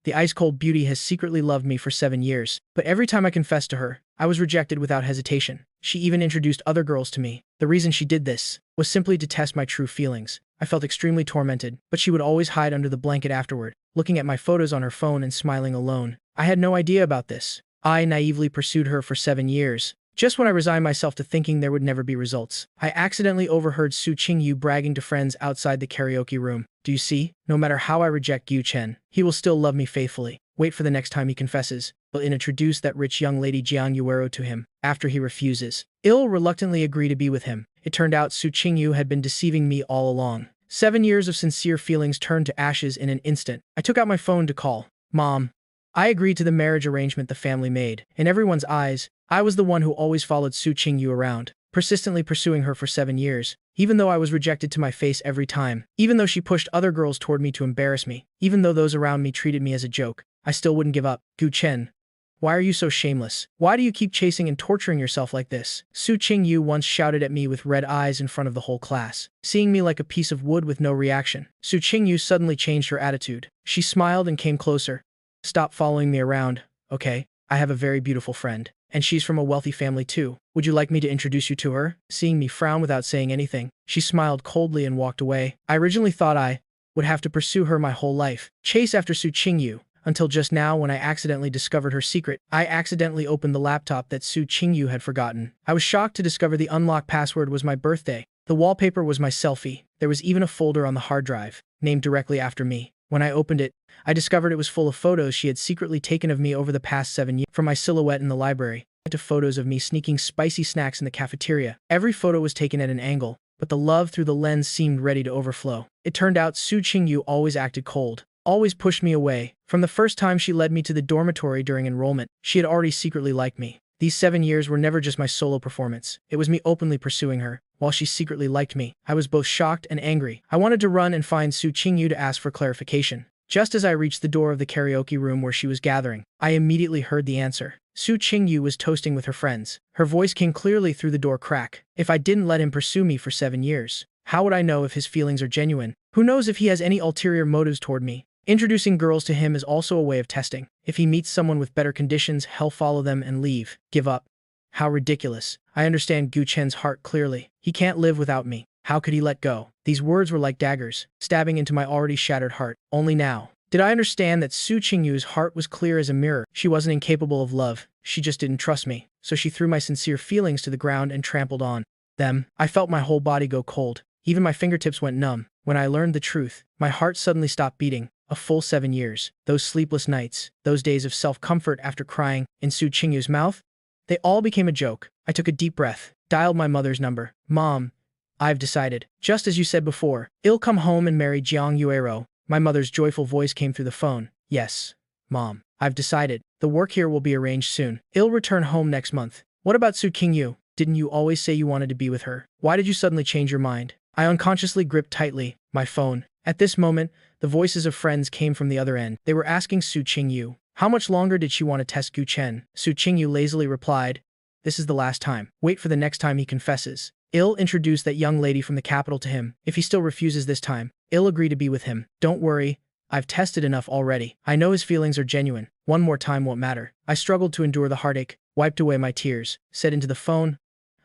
The ice-cold beauty has secretly loved me for 7 years. But every time I confessed to her, I was rejected without hesitation. She even introduced other girls to me. The reason she did this was simply to test my true feelings. I felt extremely tormented, but she would always hide under the blanket afterward, looking at my photos on her phone and smiling alone. I had no idea about this. I naively pursued her for 7 years. Just when I resigned myself to thinking there would never be results, I accidentally overheard Su Qingyu bragging to friends outside the karaoke room. Do you see? No matter how I reject Gu Chen, he will still love me faithfully. Wait for the next time he confesses. I'll introduce that rich young lady Jiang Yuero to him. After he refuses, I'll reluctantly agree to be with him. It turned out Su Qingyu had been deceiving me all along. 7 years of sincere feelings turned to ashes in an instant. I took out my phone to call Mom. I agreed to the marriage arrangement the family made. In everyone's eyes, I was the one who always followed Su Qingyu around, persistently pursuing her for 7 years, even though I was rejected to my face every time, even though she pushed other girls toward me to embarrass me, even though those around me treated me as a joke. I still wouldn't give up. Gu Chen, why are you so shameless? Why do you keep chasing and torturing yourself like this? Su Qingyu once shouted at me with red eyes in front of the whole class. Seeing me like a piece of wood with no reaction, Su Qingyu suddenly changed her attitude. She smiled and came closer. Stop following me around, okay? I have a very beautiful friend, and she's from a wealthy family too. Would you like me to introduce you to her? Seeing me frown without saying anything, she smiled coldly and walked away. I originally thought I would have to pursue her my whole life, chase after Su Qingyu, until just now when I accidentally discovered her secret. I accidentally opened the laptop that Su Qingyu had forgotten. I was shocked to discover the unlock password was my birthday. The wallpaper was my selfie. There was even a folder on the hard drive, named directly after me. When I opened it, I discovered it was full of photos she had secretly taken of me over the past 7 years, from my silhouette in the library to photos of me sneaking spicy snacks in the cafeteria. Every photo was taken at an angle, but the love through the lens seemed ready to overflow. It turned out Su Qingyu always acted cold, always pushed me away. From the first time she led me to the dormitory during enrollment, she had already secretly liked me. These 7 years were never just my solo performance. It was me openly pursuing her, while she secretly liked me. I was both shocked and angry. I wanted to run and find Su Qingyu to ask for clarification. Just as I reached the door of the karaoke room where she was gathering, I immediately heard the answer. Su Qingyu was toasting with her friends. Her voice came clearly through the door crack. If I didn't let him pursue me for 7 years, how would I know if his feelings are genuine? Who knows if he has any ulterior motives toward me? Introducing girls to him is also a way of testing. If he meets someone with better conditions, he'll follow them and leave. Give up. How ridiculous. I understand Gu Chen's heart clearly. He can't live without me. How could he let go? These words were like daggers, stabbing into my already shattered heart. Only now did I understand that Su Qingyu's heart was clear as a mirror. She wasn't incapable of love. She just didn't trust me. So she threw my sincere feelings to the ground and trampled on them. I felt my whole body go cold. Even my fingertips went numb. When I learned the truth, my heart suddenly stopped beating. A full 7 years. Those sleepless nights, those days of self-comfort after crying in Su Qingyu's mouth, they all became a joke. I took a deep breath, dialed my mother's number. Mom, I've decided. Just as you said before, I'll come home and marry Jiang Yuero. My mother's joyful voice came through the phone. Yes, Mom, I've decided. The work here will be arranged soon. I'll return home next month. What about Su Qingyu? Didn't you always say you wanted to be with her? Why did you suddenly change your mind? I unconsciously gripped tightly my phone. At this moment, the voices of friends came from the other end. They were asking Su Qingyu, how much longer did she want to test Gu Chen? Su Qingyu lazily replied, this is the last time. Wait for the next time he confesses. I'll introduce that young lady from the capital to him. If he still refuses this time, I'll agree to be with him. Don't worry, I've tested enough already. I know his feelings are genuine. One more time won't matter. I struggled to endure the heartache, wiped away my tears, said into the phone,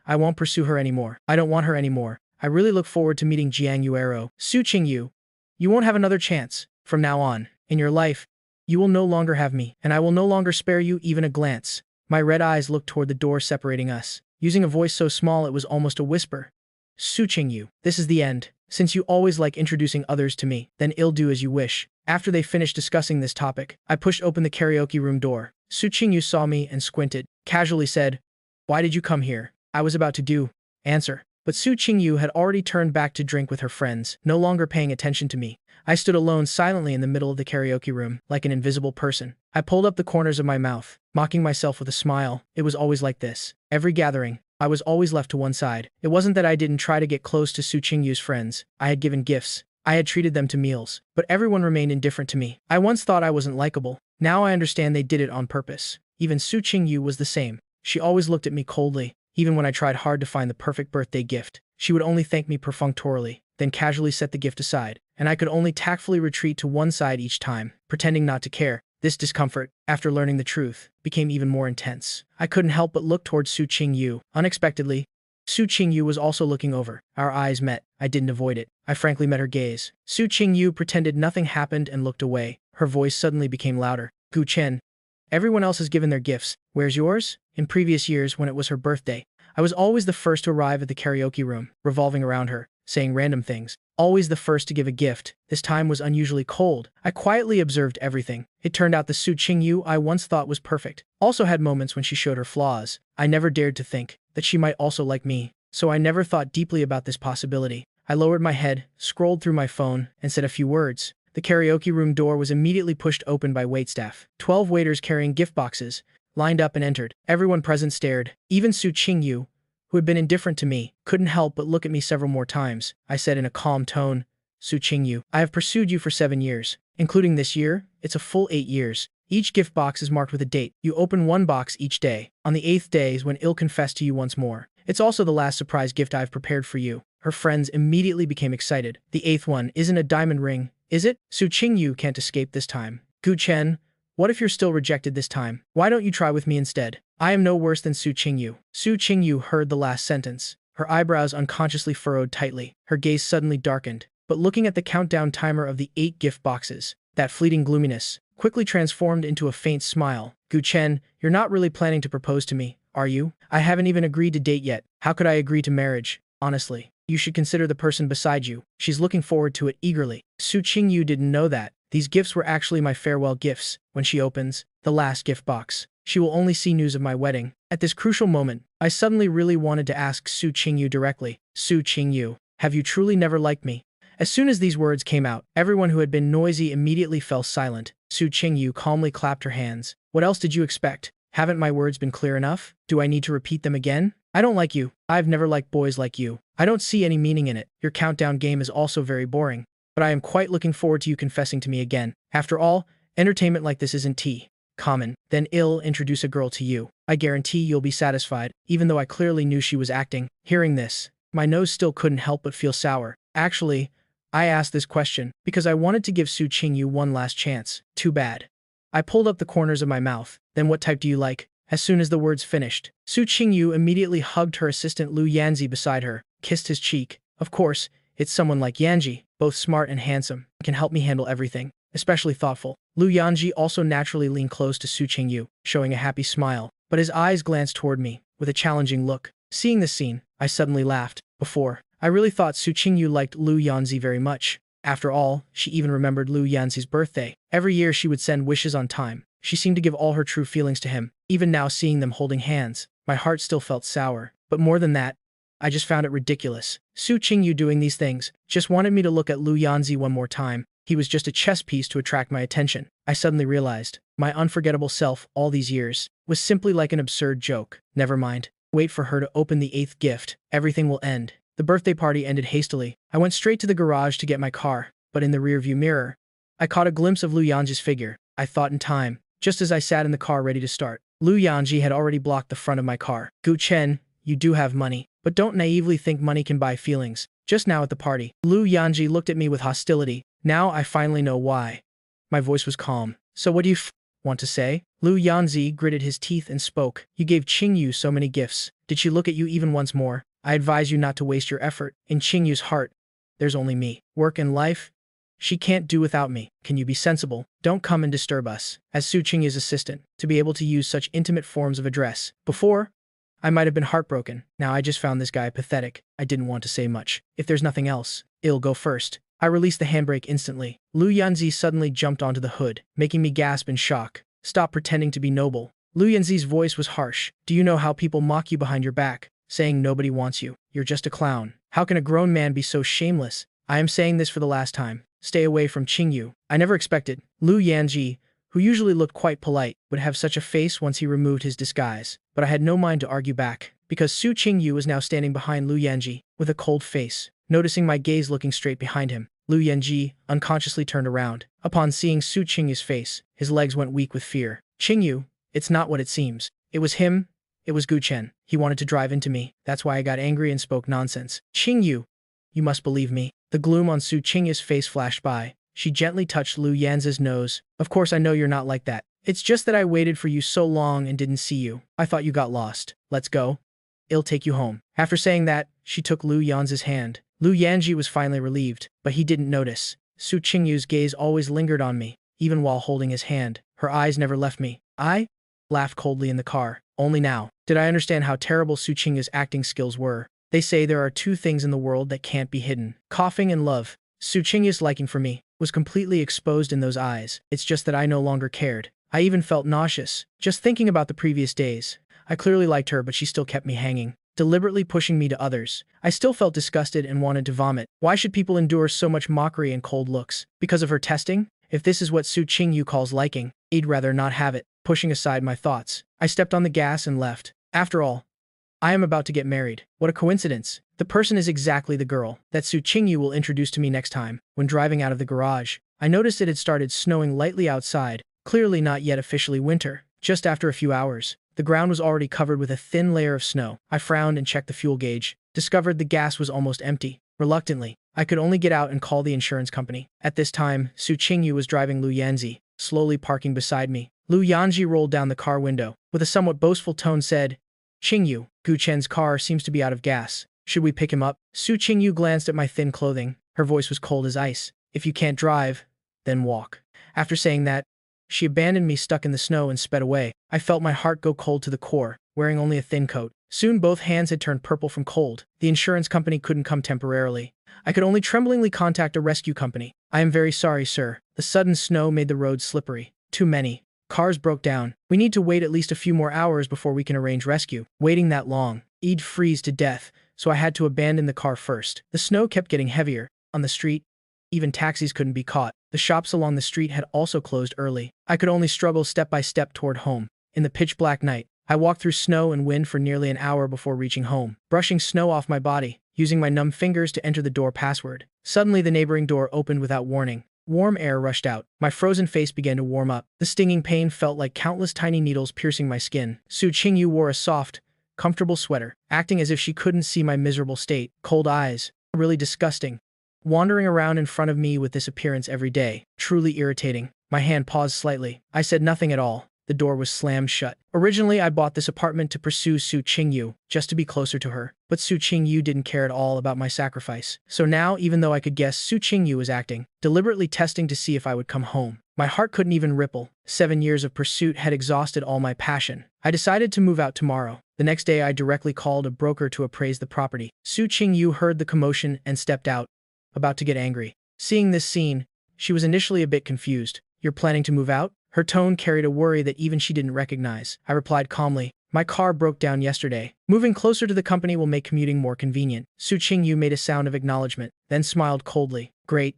I won't pursue her anymore. I don't want her anymore. I really look forward to meeting Jiang Yuero. Su Qingyu, you won't have another chance. From now on, in your life, you will no longer have me, and I will no longer spare you even a glance. My red eyes looked toward the door separating us, using a voice so small it was almost a whisper. Su Qingyu, this is the end. Since you always like introducing others to me, then I'll do as you wish. After they finished discussing this topic, I pushed open the karaoke room door. Su Qingyu saw me and squinted, casually said, why did you come here? I was about to answer. But Su Qingyu had already turned back to drink with her friends, no longer paying attention to me. I stood alone silently in the middle of the karaoke room, like an invisible person. I pulled up the corners of my mouth, mocking myself with a smile. It was always like this. Every gathering, I was always left to one side. It wasn't that I didn't try to get close to Su Qingyu's friends. I had given gifts. I had treated them to meals. But everyone remained indifferent to me. I once thought I wasn't likable. Now I understand they did it on purpose. Even Su Qingyu was the same. She always looked at me coldly. Even when I tried hard to find the perfect birthday gift, she would only thank me perfunctorily, then casually set the gift aside, and I could only tactfully retreat to one side each time, pretending not to care. This discomfort, after learning the truth, became even more intense. I couldn't help but look towards Su Qingyu. Unexpectedly, Su Qingyu was also looking over. Our eyes met. I didn't avoid it. I frankly met her gaze. Su Qingyu pretended nothing happened and looked away. Her voice suddenly became louder. Gu Chen, everyone else has given their gifts. Where's yours? In previous years, when it was her birthday, I was always the first to arrive at the karaoke room, revolving around her, saying random things. Always the first to give a gift. This time was unusually cold. I quietly observed everything. It turned out the Su Qingyu I once thought was perfect also had moments when she showed her flaws. I never dared to think that she might also like me, so I never thought deeply about this possibility. I lowered my head, scrolled through my phone, and said a few words. The karaoke room door was immediately pushed open by waitstaff. 12 waiters carrying gift boxes lined up and entered. Everyone present stared. Even Su Qingyu, who had been indifferent to me, couldn't help but look at me several more times. I said in a calm tone, Su Qingyu, I have pursued you for 7 years. Including this year, it's a full 8 years. Each gift box is marked with a date. You open one box each day. On the 8th day is when I'll confess to you once more. It's also the last surprise gift I've prepared for you. Her friends immediately became excited. The 8th one isn't a diamond ring, is it? Su Qingyu can't escape this time. Gu Chen, what if you're still rejected this time? Why don't you try with me instead? I am no worse than Su Qingyu. Su Qingyu heard the last sentence. Her eyebrows unconsciously furrowed tightly. Her gaze suddenly darkened. But looking at the countdown timer of the 8 gift boxes, that fleeting gloominess quickly transformed into a faint smile. Gu Chen, you're not really planning to propose to me, are you? I haven't even agreed to date yet. How could I agree to marriage? Honestly, you should consider the person beside you. She's looking forward to it eagerly. Su Qingyu didn't know that. These gifts were actually my farewell gifts. When she opens the last gift box, she will only see news of my wedding. At this crucial moment, I suddenly really wanted to ask Su Qingyu directly, Su Qingyu, have you truly never liked me? As soon as these words came out, everyone who had been noisy immediately fell silent. Su Qingyu calmly clapped her hands. What else did you expect? Haven't my words been clear enough? Do I need to repeat them again? I don't like you. I've never liked boys like you. I don't see any meaning in it. Your countdown game is also very boring. But I am quite looking forward to you confessing to me again. After all, entertainment like this isn't common. Then I'll introduce a girl to you. I guarantee you'll be satisfied, even though I clearly knew she was acting. Hearing this, my nose still couldn't help but feel sour. Actually, I asked this question because I wanted to give Su Qingyu one last chance. Too bad. I pulled up the corners of my mouth. Then what type do you like? As soon as the words finished, Su Qingyu immediately hugged her assistant Lu Yanzi beside her, kissed his cheek. Of course, it's someone like Yanji, both smart and handsome, can help me handle everything, especially thoughtful. Lu Yanji also naturally leaned close to Su Qingyu, showing a happy smile, but his eyes glanced toward me with a challenging look. Seeing this scene, I suddenly laughed. Before, I really thought Su Qingyu liked Lu Yanzi very much. After all, she even remembered Lu Yanzi's birthday. Every year she would send wishes on time. She seemed to give all her true feelings to him. Even now seeing them holding hands, my heart still felt sour. But more than that, I just found it ridiculous. Su Qingyu doing these things, just wanted me to look at Lu Yanzi one more time. He was just a chess piece to attract my attention. I suddenly realized, my unforgettable self all these years was simply like an absurd joke. Never mind. Wait for her to open the 8th gift. Everything will end. The birthday party ended hastily. I went straight to the garage to get my car, but in the rearview mirror, I caught a glimpse of Lu Yanji's figure. I thought in time, just as I sat in the car ready to start. Lu Yanji had already blocked the front of my car. Gu Chen, you do have money, but don't naively think money can buy feelings. Just now at the party, Lu Yanji looked at me with hostility. Now I finally know why. My voice was calm. So what do you want to say? Lu Yanzi gritted his teeth and spoke. You gave Qingyu so many gifts. Did she look at you even once more? I advise you not to waste your effort. In Qingyu's heart, there's only me. Work and life? She can't do without me. Can you be sensible? Don't come and disturb us. As Su Qingyu's assistant, to be able to use such intimate forms of address. Before, I might have been heartbroken. Now I just found this guy pathetic. I didn't want to say much. If there's nothing else, I'll go first. I released the handbrake instantly. Lu Yanzi suddenly jumped onto the hood, making me gasp in shock. Stop pretending to be noble. Lu Yanzi's voice was harsh. Do you know how people mock you behind your back, saying nobody wants you? You're just a clown. How can a grown man be so shameless? I am saying this for the last time. Stay away from Qingyu. I never expected Lu Yanji, who usually looked quite polite, would have such a face once he removed his disguise. But I had no mind to argue back, because Su Qingyu was now standing behind Lu Yanji, with a cold face. Noticing my gaze looking straight behind him, Lu Yanji unconsciously turned around. Upon seeing Su Qingyu's face, his legs went weak with fear. Qingyu, it's not what it seems. It was him. It was Gu Chen. He wanted to drive into me. That's why I got angry and spoke nonsense. Qingyu, you must believe me. The gloom on Su Qingyu's face flashed by. She gently touched Lu Yanzi's nose. Of course I know you're not like that. It's just that I waited for you so long and didn't see you. I thought you got lost. Let's go. I'll take you home. After saying that, she took Lu Yanzi's hand. Lu Yanji was finally relieved, but he didn't notice. Su Qingyu's gaze always lingered on me, even while holding his hand. Her eyes never left me. I laughed coldly in the car. Only now did I understand how terrible Su Qingyu's acting skills were. They say there are two things in the world that can't be hidden: coughing and love. Su Qingyu's liking for me was completely exposed in those eyes. It's just that I no longer cared. I even felt nauseous, just thinking about the previous days. I clearly liked her, but she still kept me hanging, deliberately pushing me to others. I still felt disgusted and wanted to vomit. Why should people endure so much mockery and cold looks? Because of her testing? If this is what Su Qingyu calls liking, I'd rather not have it. Pushing aside my thoughts, I stepped on the gas and left. After all, I am about to get married. What a coincidence. The person is exactly the girl that Su Qingyu will introduce to me next time. When driving out of the garage, I noticed it had started snowing lightly outside, clearly not yet officially winter. Just after a few hours, the ground was already covered with a thin layer of snow. I frowned and checked the fuel gauge, discovered the gas was almost empty. Reluctantly, I could only get out and call the insurance company. At this time, Su Qingyu was driving Lu Yanzi, slowly parking beside me. Lu Yanji rolled down the car window. With a somewhat boastful tone said, "Qingyu, Gu Chen's car seems to be out of gas. Should we pick him up?" Su Qingyu glanced at my thin clothing. Her voice was cold as ice. "If you can't drive, then walk." After saying that, she abandoned me stuck in the snow and sped away. I felt my heart go cold to the core, wearing only a thin coat. Soon both hands had turned purple from cold. The insurance company couldn't come temporarily. I could only tremblingly contact a rescue company. "I am very sorry, sir. The sudden snow made the roads slippery. Too many cars broke down. We need to wait at least a few more hours before we can arrange rescue." Waiting that long, I'd freeze to death, so I had to abandon the car first. The snow kept getting heavier. On the street, even taxis couldn't be caught. The shops along the street had also closed early. I could only struggle step by step toward home. In the pitch-black night, I walked through snow and wind for nearly an hour before reaching home, brushing snow off my body, using my numb fingers to enter the door password. Suddenly, the neighboring door opened without warning. Warm air rushed out. My frozen face began to warm up. The stinging pain felt like countless tiny needles piercing my skin. Su Qingyu wore a soft, comfortable sweater, acting as if she couldn't see my miserable state. Cold eyes. Really disgusting. Wandering around in front of me with this appearance every day. Truly irritating. My hand paused slightly. I said nothing at all. The door was slammed shut. Originally, I bought this apartment to pursue Su Qingyu, just to be closer to her. But Su Qingyu didn't care at all about my sacrifice. So now, even though I could guess Su Qingyu was acting, deliberately testing to see if I would come home, my heart couldn't even ripple. 7 years of pursuit had exhausted all my passion. I decided to move out tomorrow. The next day, I directly called a broker to appraise the property. Su Qingyu heard the commotion and stepped out, about to get angry. Seeing this scene, she was initially a bit confused. "You're planning to move out?" Her tone carried a worry that even she didn't recognize. I replied calmly, "My car broke down yesterday. Moving closer to the company will make commuting more convenient." Su Qingyu made a sound of acknowledgement, then smiled coldly. "Great.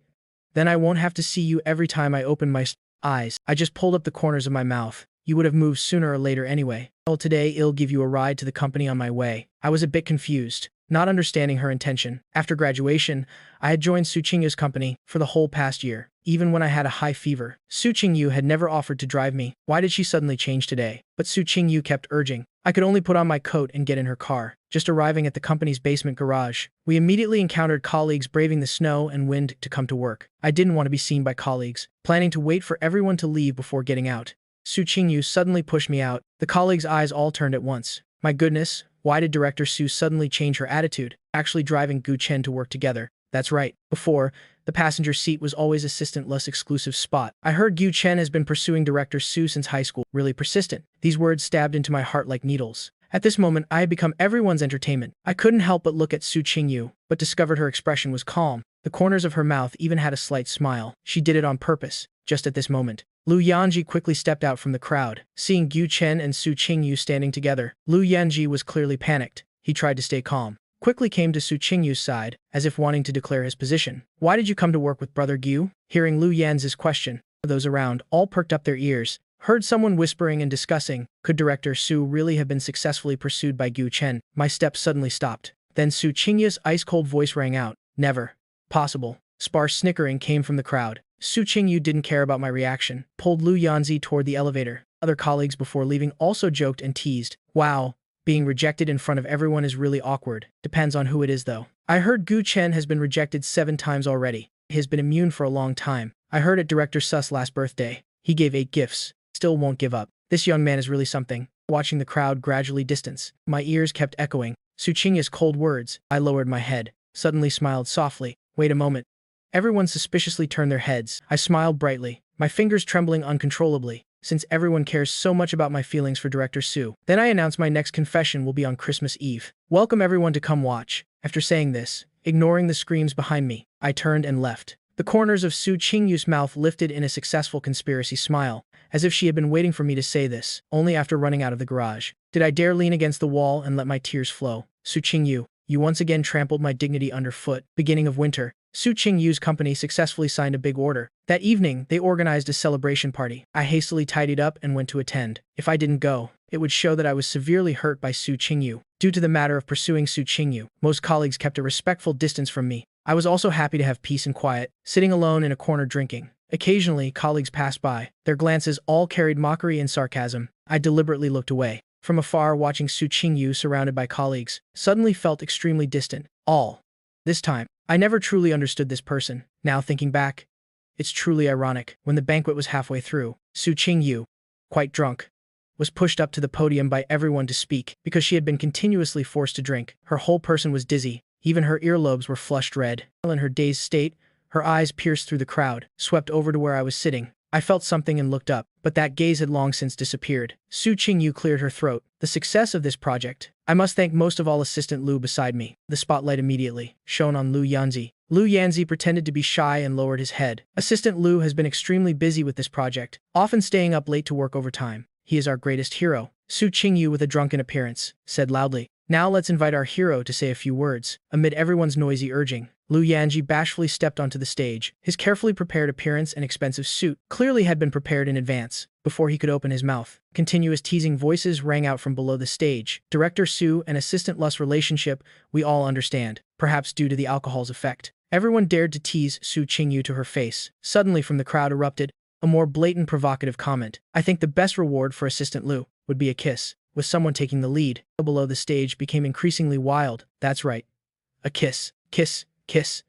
Then I won't have to see you every time I open my eyes." I just pulled up the corners of my mouth. "You would have moved sooner or later anyway. Well, today I'll give you a ride to the company on my way." I was a bit confused, not understanding her intention. After graduation, I had joined Su Qingyu's company for the whole past year. Even when I had a high fever, Su Qingyu had never offered to drive me. Why did she suddenly change today? But Su Qingyu kept urging. I could only put on my coat and get in her car. Just arriving at the company's basement garage, we immediately encountered colleagues braving the snow and wind to come to work. I didn't want to be seen by colleagues, planning to wait for everyone to leave before getting out. Su Qingyu suddenly pushed me out. The colleagues' eyes all turned at once. My goodness, why did Director Su suddenly change her attitude? Actually driving Gu Chen to work together. That's right. Before, the passenger seat was always assistant less exclusive spot. I heard Gu Chen has been pursuing Director Su since high school. Really persistent. These words stabbed into my heart like needles. At this moment, I had become everyone's entertainment. I couldn't help but look at Su Qingyu, but discovered her expression was calm. The corners of her mouth even had a slight smile. She did it on purpose. Just at this moment, Lu Yanji quickly stepped out from the crowd. Seeing Gu Chen and Su Qingyu standing together, Lu Yanji was clearly panicked. He tried to stay calm, quickly came to Su Qingyu's side, as if wanting to declare his position. "Why did you come to work with Brother Gu?" Hearing Lu Yanzi's question, those around all perked up their ears, heard someone whispering and discussing, could Director Su really have been successfully pursued by Gu Chen? My steps suddenly stopped. Then Su Qingyu's ice-cold voice rang out. "Never. Possible." Sparse snickering came from the crowd. Su Qingyu didn't care about my reaction, pulled Lu Yanzi toward the elevator. Other colleagues before leaving also joked and teased. "Wow. Being rejected in front of everyone is really awkward. Depends on who it is though. I heard Gu Chen has been rejected 7 times already." He has been immune for a long time. I heard at Director Su's last birthday. He gave 8 gifts. Still won't give up. This young man is really something. Watching the crowd gradually distance, my ears kept echoing Su Qingya's cold words. I lowered my head, suddenly smiled softly. Wait a moment. Everyone suspiciously turned their heads. I smiled brightly, my fingers trembling uncontrollably, since everyone cares so much about my feelings for Director Su. Then I announced my next confession will be on Christmas Eve. Welcome everyone to come watch. After saying this, ignoring the screams behind me, I turned and left. The corners of Su Qingyu's mouth lifted in a successful conspiracy smile, as if she had been waiting for me to say this, only after running out of the garage. Did I dare lean against the wall and let my tears flow? Su Qingyu, you once again trampled my dignity underfoot. Beginning of winter, Su Qingyu's company successfully signed a big order. That evening, they organized a celebration party. I hastily tidied up and went to attend. If I didn't go, it would show that I was severely hurt by Su Qingyu. Due to the matter of pursuing Su Qingyu, most colleagues kept a respectful distance from me. I was also happy to have peace and quiet, sitting alone in a corner drinking. Occasionally, colleagues passed by. Their glances all carried mockery and sarcasm. I deliberately looked away. From afar, watching Su Qingyu surrounded by colleagues, suddenly felt extremely distant. This time, I never truly understood this person. Now thinking back, it's truly ironic. When the banquet was halfway through, Su Qingyu, quite drunk, was pushed up to the podium by everyone to speak because she had been continuously forced to drink. Her whole person was dizzy. Even her earlobes were flushed red. In her dazed state, her eyes pierced through the crowd, swept over to where I was sitting. I felt something and looked up, but that gaze had long since disappeared. Su Qingyu cleared her throat. The success of this project. I must thank most of all Assistant Lu beside me. The spotlight immediately shone on Lu Yanzi. Lu Yanzi pretended to be shy and lowered his head. Assistant Lu has been extremely busy with this project, often staying up late to work overtime. He is our greatest hero. Su Qingyu, with a drunken appearance, said loudly, "Now let's invite our hero to say a few words." Amid everyone's noisy urging, Lu Yanji bashfully stepped onto the stage. His carefully prepared appearance and expensive suit clearly had been prepared in advance. Before he could open his mouth, continuous teasing voices rang out from below the stage. Director Su and Assistant Lu's relationship, we all understand, perhaps due to the alcohol's effect. Everyone dared to tease Su Qingyu to her face. Suddenly from the crowd erupted a more blatant provocative comment. I think the best reward for Assistant Lu would be a kiss, with someone taking the lead. Below the stage became increasingly wild. That's right. A kiss. Kiss. Kiss.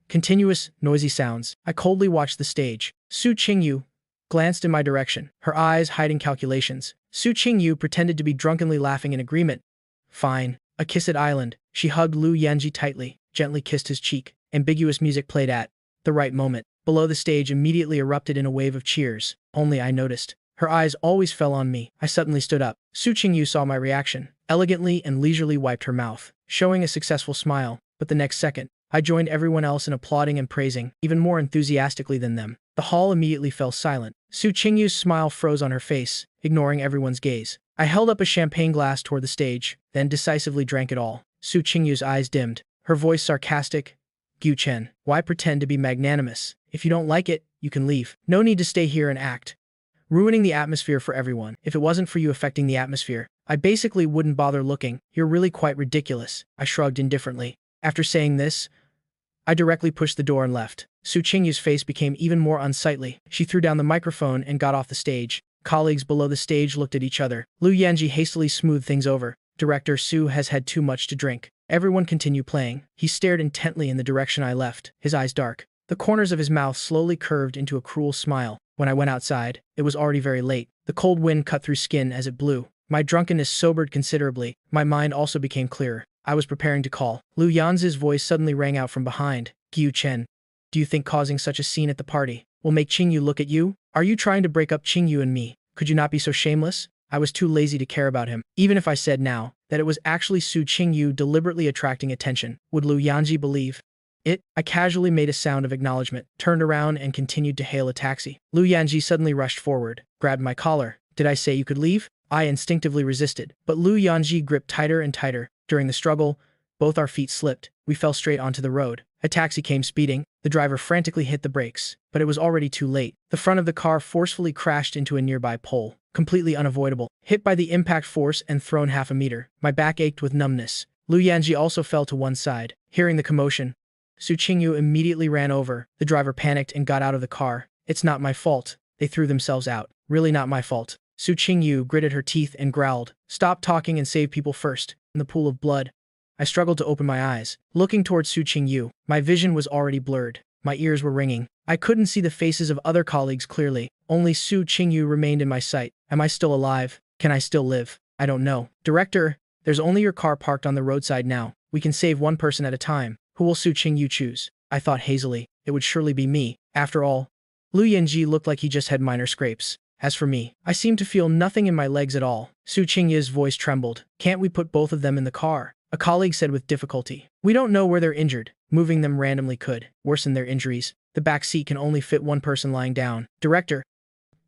Continuous, noisy sounds. I coldly watched the stage. Su Qingyu glanced in my direction, her eyes hiding calculations. Su Qingyu pretended to be drunkenly laughing in agreement. Fine. A kiss at Island. She hugged Lu Yanji tightly, gently kissed his cheek. Ambiguous music played at the right moment. Below the stage immediately erupted in a wave of cheers. Only I noticed. Her eyes always fell on me. I suddenly stood up. Su Qingyu saw my reaction, elegantly and leisurely wiped her mouth, showing a successful smile. But the next second, I joined everyone else in applauding and praising, even more enthusiastically than them. The hall immediately fell silent. Su Qingyu's smile froze on her face, ignoring everyone's gaze. I held up a champagne glass toward the stage, then decisively drank it all. Su Qingyu's eyes dimmed, her voice sarcastic. Gu Chen, why pretend to be magnanimous? If you don't like it, you can leave. No need to stay here and act ruining the atmosphere for everyone. If it wasn't for you affecting the atmosphere, I basically wouldn't bother looking. You're really quite ridiculous. I shrugged indifferently. After saying this, I directly pushed the door and left. Su Qingyu's face became even more unsightly. She threw down the microphone and got off the stage. Colleagues below the stage looked at each other. Lu Yanji hastily smoothed things over. Director Su has had too much to drink. Everyone continued playing. He stared intently in the direction I left, his eyes dark. The corners of his mouth slowly curved into a cruel smile. When I went outside, it was already very late. The cold wind cut through skin as it blew. My drunkenness sobered considerably. My mind also became clearer. I was preparing to call. Lu Yanzi's voice suddenly rang out from behind. Gu Chen, do you think causing such a scene at the party will make Qingyu look at you? Are you trying to break up Qingyu and me? Could you not be so shameless? I was too lazy to care about him. Even if I said now that it was actually Su Qingyu deliberately attracting attention, would Lu Yanji believe it? I casually made a sound of acknowledgement, turned around and continued to hail a taxi. Lu Yanji suddenly rushed forward, grabbed my collar. Did I say you could leave? I instinctively resisted, but Lu Yanji gripped tighter and tighter. During the struggle, both our feet slipped. We fell straight onto the road. A taxi came speeding. The driver frantically hit the brakes, but it was already too late. The front of the car forcefully crashed into a nearby pole, completely unavoidable. Hit by the impact force and thrown half a meter. My back ached with numbness. Lu Yanji also fell to one side. Hearing the commotion, Su Qingyu immediately ran over. The driver panicked and got out of the car. It's not my fault. They threw themselves out. Really not my fault. Su Qingyu gritted her teeth and growled, "Stop talking and save people first." In the pool of blood, I struggled to open my eyes. Looking towards Su Qingyu, my vision was already blurred. My ears were ringing. I couldn't see the faces of other colleagues clearly. Only Su Qingyu remained in my sight. Am I still alive? Can I still live? I don't know. Director, there's only your car parked on the roadside now. We can save one person at a time. Who will Su Qingyu choose? I thought hazily. It would surely be me. After all, Lu Yanji looked like he just had minor scrapes. As for me, I seemed to feel nothing in my legs at all. Su Qingyu's voice trembled. Can't we put both of them in the car? A colleague said with difficulty. We don't know where they're injured. Moving them randomly could worsen their injuries. The back seat can only fit one person lying down. Director,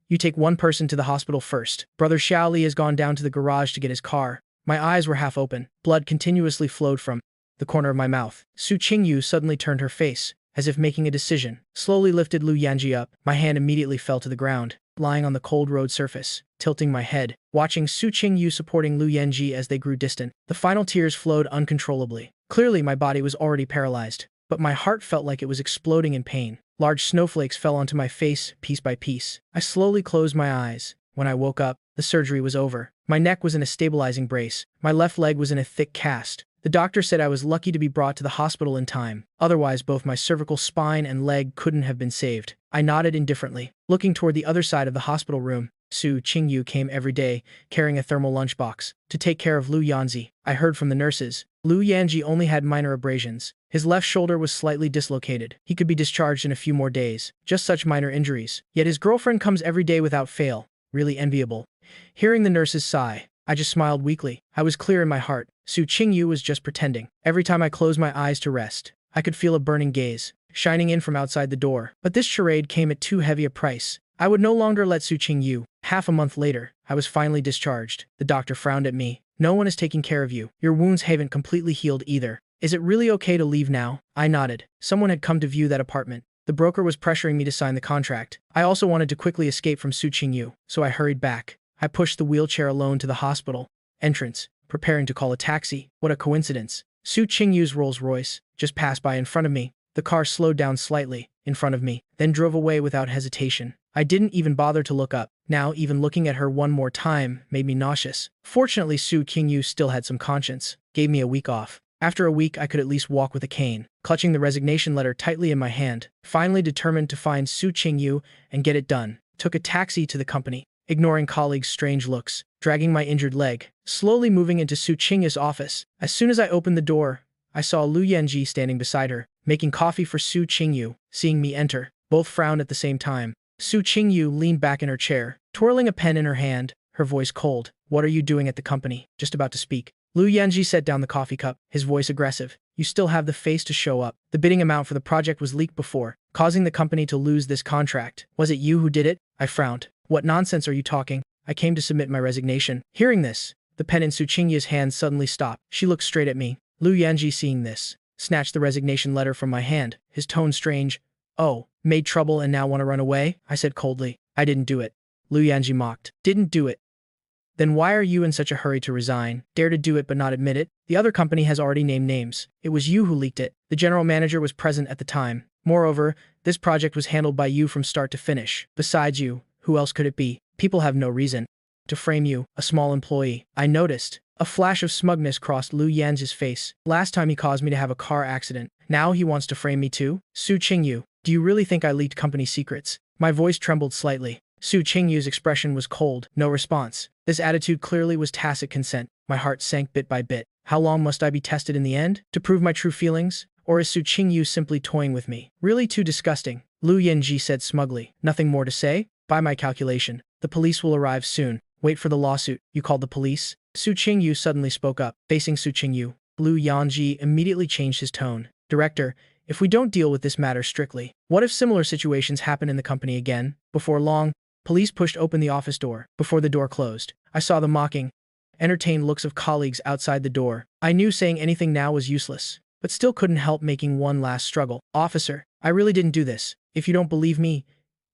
you take one person to the hospital first. Brother Xiaoli has gone down to the garage to get his car. My eyes were half open. Blood continuously flowed from the corner of my mouth. Su Qingyu suddenly turned her face, as if making a decision. Slowly lifted Lu Yanji up. My hand immediately fell to the ground, lying on the cold road surface, tilting my head, watching Su Qingyu supporting Lu Yanji as they grew distant. The final tears flowed uncontrollably. Clearly, my body was already paralyzed, but my heart felt like it was exploding in pain. Large snowflakes fell onto my face, piece by piece. I slowly closed my eyes. When I woke up, the surgery was over. My neck was in a stabilizing brace. My left leg was in a thick cast. The doctor said I was lucky to be brought to the hospital in time. Otherwise, both my cervical spine and leg couldn't have been saved. I nodded indifferently, looking toward the other side of the hospital room. Su Qingyu came every day, carrying a thermal lunchbox, to take care of Lu Yanzi. I heard from the nurses. Lu Yanji only had minor abrasions. His left shoulder was slightly dislocated. He could be discharged in a few more days. Just such minor injuries. Yet his girlfriend comes every day without fail. Really enviable. Hearing the nurses sigh, I just smiled weakly. I was clear in my heart. Su Qingyu was just pretending. Every time I closed my eyes to rest, I could feel a burning gaze shining in from outside the door. But this charade came at too heavy a price. I would no longer let Su Qingyu. Half a month later, I was finally discharged. The doctor frowned at me. No one is taking care of you. Your wounds haven't completely healed either. Is it really okay to leave now? I nodded. Someone had come to view that apartment. The broker was pressuring me to sign the contract. I also wanted to quickly escape from Su Qingyu, so I hurried back. I pushed the wheelchair alone to the hospital entrance, preparing to call a taxi. What a coincidence. Su Qingyu's Rolls-Royce just passed by in front of me. The car slowed down slightly in front of me, then drove away without hesitation. I didn't even bother to look up. Now, even looking at her one more time made me nauseous. Fortunately, Su Qingyu still had some conscience, gave me a week off. After a week, I could at least walk with a cane, clutching the resignation letter tightly in my hand. Finally determined to find Su Qingyu and get it done, took a taxi to the company, ignoring colleagues' strange looks, dragging my injured leg, slowly moving into Su Qingyu's office. As soon as I opened the door, I saw Lu Yanji standing beside her, making coffee for Su Qingyu. Seeing me enter, both frowned at the same time. Su Qingyu leaned back in her chair, twirling a pen in her hand, her voice cold. What are you doing at the company? Just about to speak. Lu Yanji set down the coffee cup, his voice aggressive. You still have the face to show up. The bidding amount for the project was leaked before, causing the company to lose this contract. Was it you who did it? I frowned. What nonsense are you talking? I came to submit my resignation. Hearing this, the pen in Su Qingyu's hand suddenly stopped. She looked straight at me. Lu Yanji, seeing this, snatched the resignation letter from my hand, his tone strange. Oh, made trouble and now want to run away? I said coldly. I didn't do it. Lu Yanji mocked. Didn't do it. Then why are you in such a hurry to resign? Dare to do it but not admit it? The other company has already named names. It was you who leaked it. The general manager was present at the time. Moreover, this project was handled by you from start to finish. Besides you, who else could it be? People have no reason to frame you, a small employee. I noticed. A flash of smugness crossed Lu Yanji's face. Last time he caused me to have a car accident. Now he wants to frame me too? Su Qingyu, do you really think I leaked company secrets? My voice trembled slightly. Su Qingyu's expression was cold, no response. This attitude clearly was tacit consent. My heart sank bit by bit. How long must I be tested in the end? To prove my true feelings? Or is Su Qingyu simply toying with me? Really too disgusting. Lu Yanji said smugly. Nothing more to say? By my calculation, the police will arrive soon. Wait for the lawsuit. You called the police? Su Qingyu suddenly spoke up. Facing Su Qingyu, Lu Yanji immediately changed his tone. Director, if we don't deal with this matter strictly, what if similar situations happen in the company again? Before long, police pushed open the office door. Before the door closed, I saw the mocking, entertained looks of colleagues outside the door. I knew saying anything now was useless, but still couldn't help making one last struggle. Officer, I really didn't do this. If you don't believe me,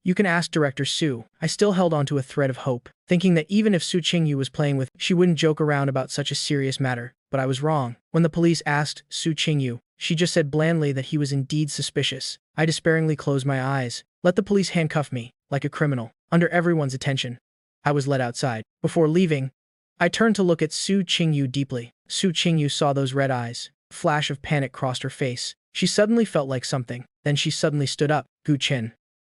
you can ask Director Su. I still held on to a thread of hope, thinking that even if Su Qingyu was playing with, she wouldn't joke around about such a serious matter. But I was wrong. When the police asked Su Qingyu, she just said blandly that he was indeed suspicious. I despairingly closed my eyes. Let the police handcuff me, like a criminal. Under everyone's attention, I was led outside. Before leaving, I turned to look at Su Qingyu deeply. Su Qingyu saw those red eyes. A flash of panic crossed her face. She suddenly felt like something. Then she suddenly stood up. Gu Chen.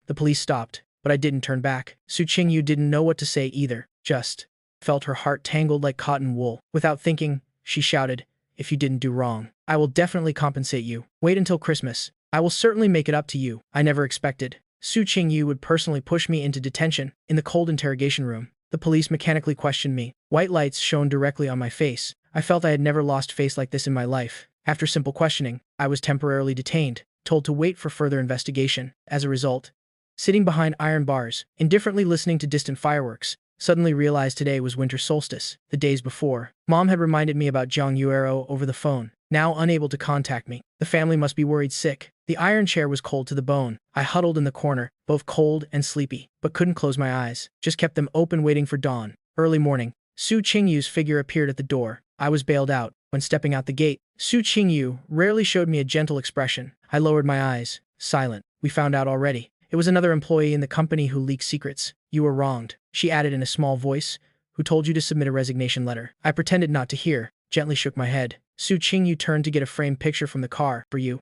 The police stopped, but I didn't turn back. Su Qingyu didn't know what to say either, just felt her heart tangled like cotton wool. Without thinking, she shouted, "If you didn't do wrong, I will definitely compensate you. Wait until Christmas. I will certainly make it up to you." I never expected Su Qingyu would personally push me into detention. In the cold interrogation room, the police mechanically questioned me. White lights shone directly on my face. I felt I had never lost face like this in my life. After simple questioning, I was temporarily detained, told to wait for further investigation. As a result, sitting behind iron bars, indifferently listening to distant fireworks, suddenly realized today was winter solstice. The days before, Mom had reminded me about Jiang Yuero over the phone. Now unable to contact me, the family must be worried sick. The iron chair was cold to the bone. I huddled in the corner, both cold and sleepy, but couldn't close my eyes. Just kept them open waiting for dawn. Early morning, Su Qingyu's figure appeared at the door. I was bailed out. When stepping out the gate, Su Qingyu rarely showed me a gentle expression. I lowered my eyes, silent. "We found out already. It was another employee in the company who leaked secrets. You were wronged," she added in a small voice. "Who told you to submit a resignation letter?" I pretended not to hear, gently shook my head. Su Qingyu turned to get a framed picture from the car. "For you.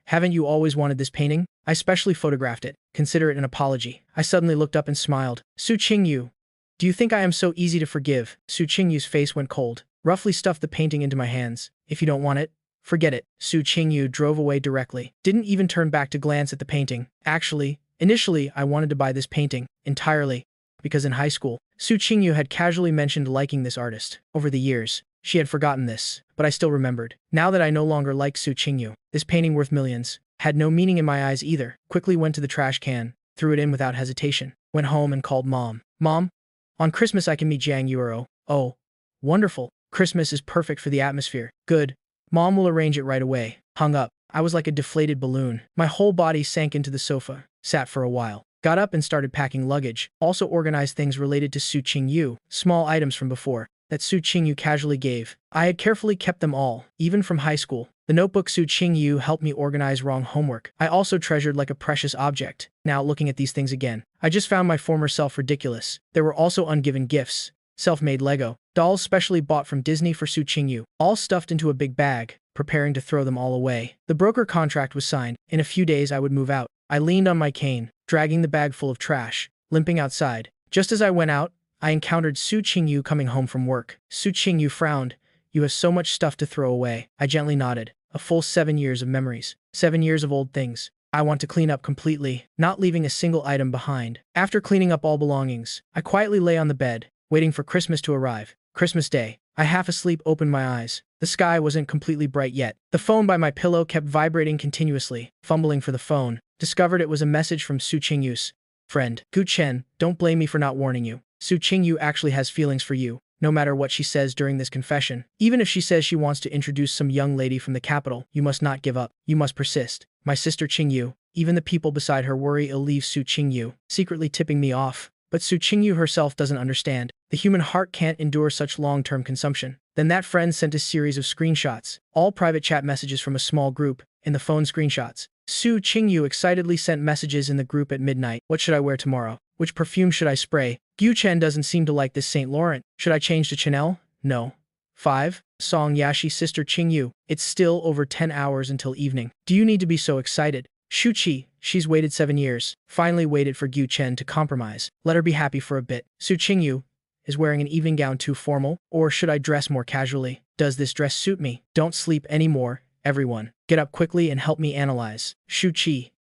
Haven't you always wanted this painting? I specially photographed it. Consider it an apology." I suddenly looked up and smiled. "Su Qingyu, do you think I am so easy to forgive?" Su Qingyu's face went cold, roughly stuffed the painting into my hands. "If you don't want it, forget it." Su Qingyu drove away directly. Didn't even turn back to glance at the painting. Actually, initially I wanted to buy this painting, entirely, because in high school, Su Qingyu had casually mentioned liking this artist. Over the years, she had forgotten this, but I still remembered. Now that I no longer liked Su Qingyu, this painting worth millions had no meaning in my eyes either. Quickly went to the trash can, threw it in without hesitation, went home and called Mom. "Mom, on Christmas I can meet Jiang Yuero." "Oh, wonderful. Christmas is perfect for the atmosphere." "Good. Mom will arrange it right away." Hung up. I was like a deflated balloon. My whole body sank into the sofa, sat for a while, got up and started packing luggage, also organized things related to Su Qingyu, small items from before, that Su Qingyu casually gave. I had carefully kept them all, even from high school. The notebook Su Qingyu helped me organize wrong homework. I also treasured like a precious object. Now looking at these things again, I just found my former self ridiculous. There were also ungiven gifts. Self-made Lego dolls specially bought from Disney for Su Qingyu, all stuffed into a big bag, preparing to throw them all away. The broker contract was signed. In a few days I would move out. I leaned on my cane, dragging the bag full of trash, limping outside. Just as I went out, I encountered Su Qingyu coming home from work. Su Qingyu frowned. "You have so much stuff to throw away." I gently nodded. A full 7 years of memories. 7 years of old things. I want to clean up completely, not leaving a single item behind. After cleaning up all belongings, I quietly lay on the bed, waiting for Christmas to arrive. Christmas Day. I half asleep opened my eyes. The sky wasn't completely bright yet. The phone by my pillow kept vibrating continuously. Fumbling for the phone, discovered it was a message from Su Qingyu's friend. "Gu Chen, don't blame me for not warning you. Su Qingyu actually has feelings for you, no matter what she says during this confession. Even if she says she wants to introduce some young lady from the capital, you must not give up. You must persist. My sister Qingyu." Even the people beside her worry it'll leave Su Qingyu, secretly tipping me off. But Su Qingyu herself doesn't understand. The human heart can't endure such long-term consumption. Then that friend sent a series of screenshots, all private chat messages from a small group. In the phone screenshots, Su Qingyu excitedly sent messages in the group at midnight. "What should I wear tomorrow? Which perfume should I spray? Gu Chen doesn't seem to like this Saint Laurent. Should I change to Chanel? No." 5. Song Yashi sister Qingyu. "It's still over 10 hours until evening. Do you need to be so excited? Shuqi, she's waited 7 years. Finally waited for Gu Chen to compromise. Let her be happy for a bit. Su Qingyu, is wearing an evening gown too formal? Or should I dress more casually? Does this dress suit me? Don't sleep anymore, everyone. Get up quickly and help me analyze. Shuqi.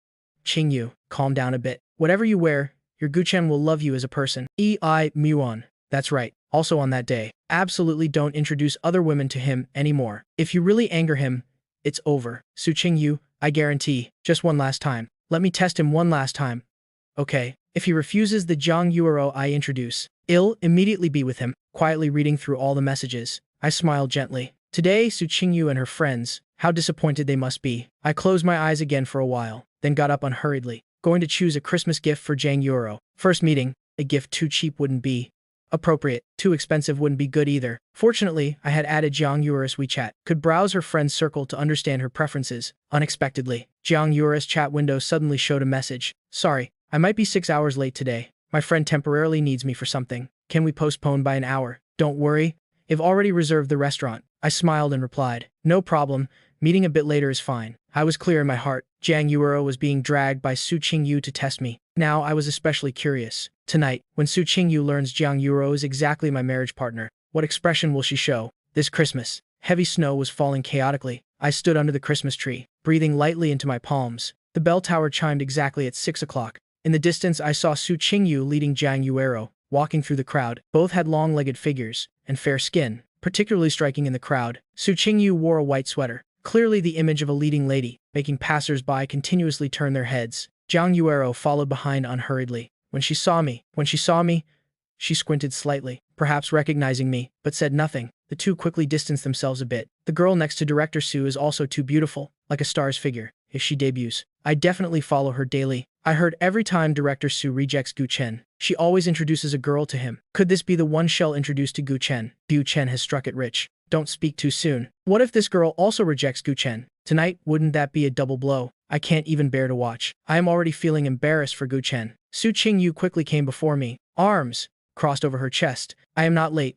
Qingyu, calm down a bit. Whatever you wear, your Gu Chen will love you as a person. Ei Muon. That's right. Also on that day, absolutely don't introduce other women to him anymore. If you really anger him, it's over. Su Qingyu, I guarantee. Just one last time. Let me test him one last time. Okay. If he refuses the Jiang Yuero I introduce, I'll immediately be with him." Quietly reading through all the messages, I smiled gently. Today, Su Qingyu and her friends, how disappointed they must be. I closed my eyes again for a while, then got up unhurriedly, going to choose a Christmas gift for Jiang Yuero. First meeting, a gift too cheap wouldn't be appropriate, too expensive wouldn't be good either. Fortunately, I had added Jiang Yuera's WeChat, could browse her friend's circle to understand her preferences. Unexpectedly, Jiang Yuera's chat window suddenly showed a message. "Sorry, I might be 6 hours late today. My friend temporarily needs me for something. Can we postpone by an hour? Don't worry, I've already reserved the restaurant." I smiled and replied, "No problem, Meeting a bit later is fine. I was clear in my heart. Jiang Yuero was being dragged by Su Qingyu to test me. Now I was especially curious. Tonight, when Su Qingyu learns Jiang Yuero is exactly my marriage partner, what expression will she show? This Christmas, heavy snow was falling chaotically. I stood under the Christmas tree, breathing lightly into my palms. The bell tower chimed exactly at 6 o'clock. In the distance, I saw Su Qingyu leading Jiang Yuero, walking through the crowd. Both had long-legged figures and fair skin, particularly striking in the crowd. Su Qingyu wore a white sweater, clearly the image of a leading lady, making passers-by continuously turn their heads. Jiang Yuero followed behind unhurriedly. When she saw me, she squinted slightly, perhaps recognizing me, but said nothing. The two quickly distanced themselves a bit. The girl next to Director Su is also too beautiful, like a star's figure, if she debuts. I definitely follow her daily. I heard every time Director Su rejects Gu Chen, she always introduces a girl to him. Could this be the one shell introduced to Gu Chen? Gu Chen has struck it rich. Don't speak too soon. What if this girl also rejects Gu Chen? Tonight, wouldn't that be a double blow? I can't even bear to watch. I am already feeling embarrassed for Gu Chen. Su Qingyu quickly came before me, arms crossed over her chest. I am not late.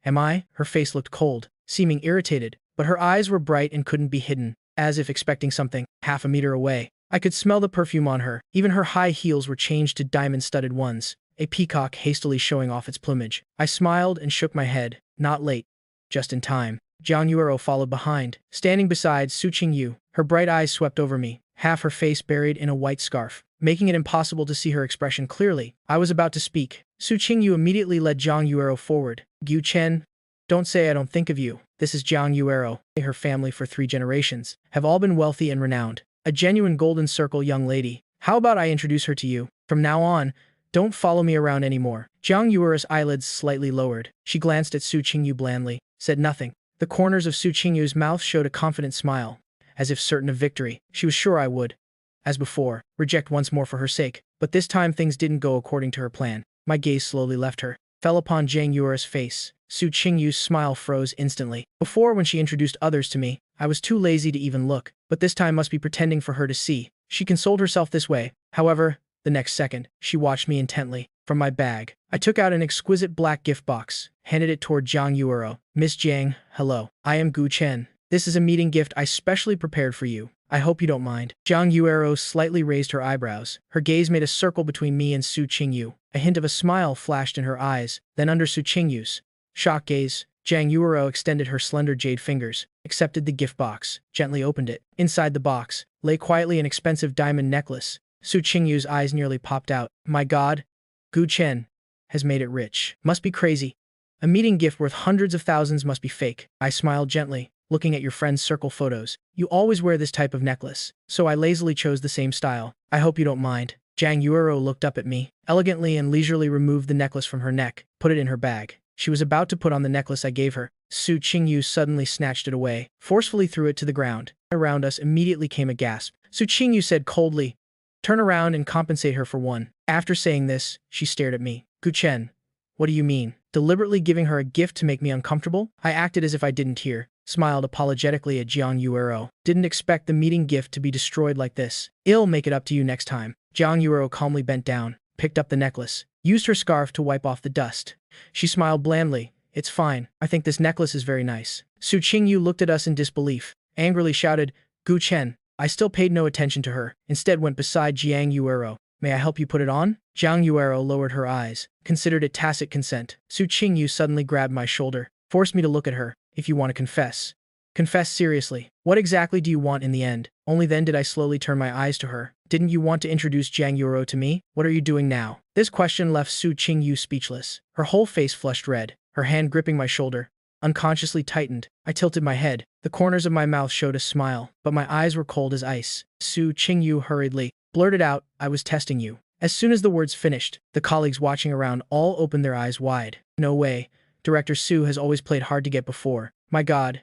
Am I? Her face looked cold, seeming irritated, but her eyes were bright and couldn't be hidden, as if expecting something. Half a meter away, I could smell the perfume on her. Even her high heels were changed to diamond-studded ones, a peacock hastily showing off its plumage. I smiled and shook my head. Not late. Just in time. Jiang Yuero followed behind, standing beside Su Qingyu. Her bright eyes swept over me, half her face buried in a white scarf, making it impossible to see her expression clearly. I was about to speak. Su Qingyu immediately led Jiang Yuero forward. Gu Chen, don't say I don't think of you. This is Jiang Yuero. Her family for 3 generations have all been wealthy and renowned. A genuine golden circle young lady. How about I introduce her to you? From now on, don't follow me around anymore. Jiang Yuero's eyelids slightly lowered. She glanced at Su Qingyu blandly, said nothing. The corners of Su Qingyu's mouth showed a confident smile, as if certain of victory. She was sure I would, as before, reject once more for her sake. But this time things didn't go according to her plan. My gaze slowly left her, fell upon Jiang Yuero's face. Su Qingyu's smile froze instantly. Before, when she introduced others to me, I was too lazy to even look, but this time must be pretending for her to see. She consoled herself this way. However, the next second, she watched me intently. From my bag, I took out an exquisite black gift box, handed it toward Jiang Yuero. Miss Jiang, hello. I am Gu Chen. This is a meeting gift I specially prepared for you. I hope you don't mind. Jiang Yuero slightly raised her eyebrows. Her gaze made a circle between me and Su Qingyu. A hint of a smile flashed in her eyes. Then under Su Qingyu's shock gaze, Jiang Yuero extended her slender jade fingers, accepted the gift box, gently opened it. Inside the box lay quietly an expensive diamond necklace. Su Qingyu's eyes nearly popped out. My God, Gu Chen has made it rich. Must be crazy. A meeting gift worth hundreds of thousands must be fake. I smiled gently, looking at your friend's circle photos. You always wear this type of necklace, so I lazily chose the same style. I hope you don't mind. Jiang Yuero looked up at me, elegantly and leisurely removed the necklace from her neck, put it in her bag. She was about to put on the necklace I gave her. Su Qingyu suddenly snatched it away, forcefully threw it to the ground. Around us immediately came a gasp. Su Qingyu said coldly, turn around and compensate her for one. After saying this, she stared at me. Gu Chen, what do you mean? Deliberately giving her a gift to make me uncomfortable? I acted as if I didn't hear, smiled apologetically at Jiang Yuero. Didn't expect the meeting gift to be destroyed like this. I'll make it up to you next time. Jiang Yuero calmly bent down, picked up the necklace, used her scarf to wipe off the dust. She smiled blandly. It's fine. I think this necklace is very nice. Su Qingyu looked at us in disbelief, angrily shouted, Gu Chen. I still paid no attention to her, instead went beside Jiang Yuero. May I help you put it on? Jiang Yuero lowered her eyes, considered it tacit consent. Su Qingyu suddenly grabbed my shoulder, forced me to look at her. If you want to confess. Confess seriously. What exactly do you want in the end? Only then did I slowly turn my eyes to her. Didn't you want to introduce Jiang Yuero to me? What are you doing now? This question left Su Qingyu speechless. Her whole face flushed red, her hand gripping my shoulder, unconsciously tightened. I tilted my head. The corners of my mouth showed a smile, but my eyes were cold as ice. Su Qingyu hurriedly blurted out, I was testing you. As soon as the words finished, the colleagues watching around all opened their eyes wide. No way. Director Su has always played hard to get before. My God.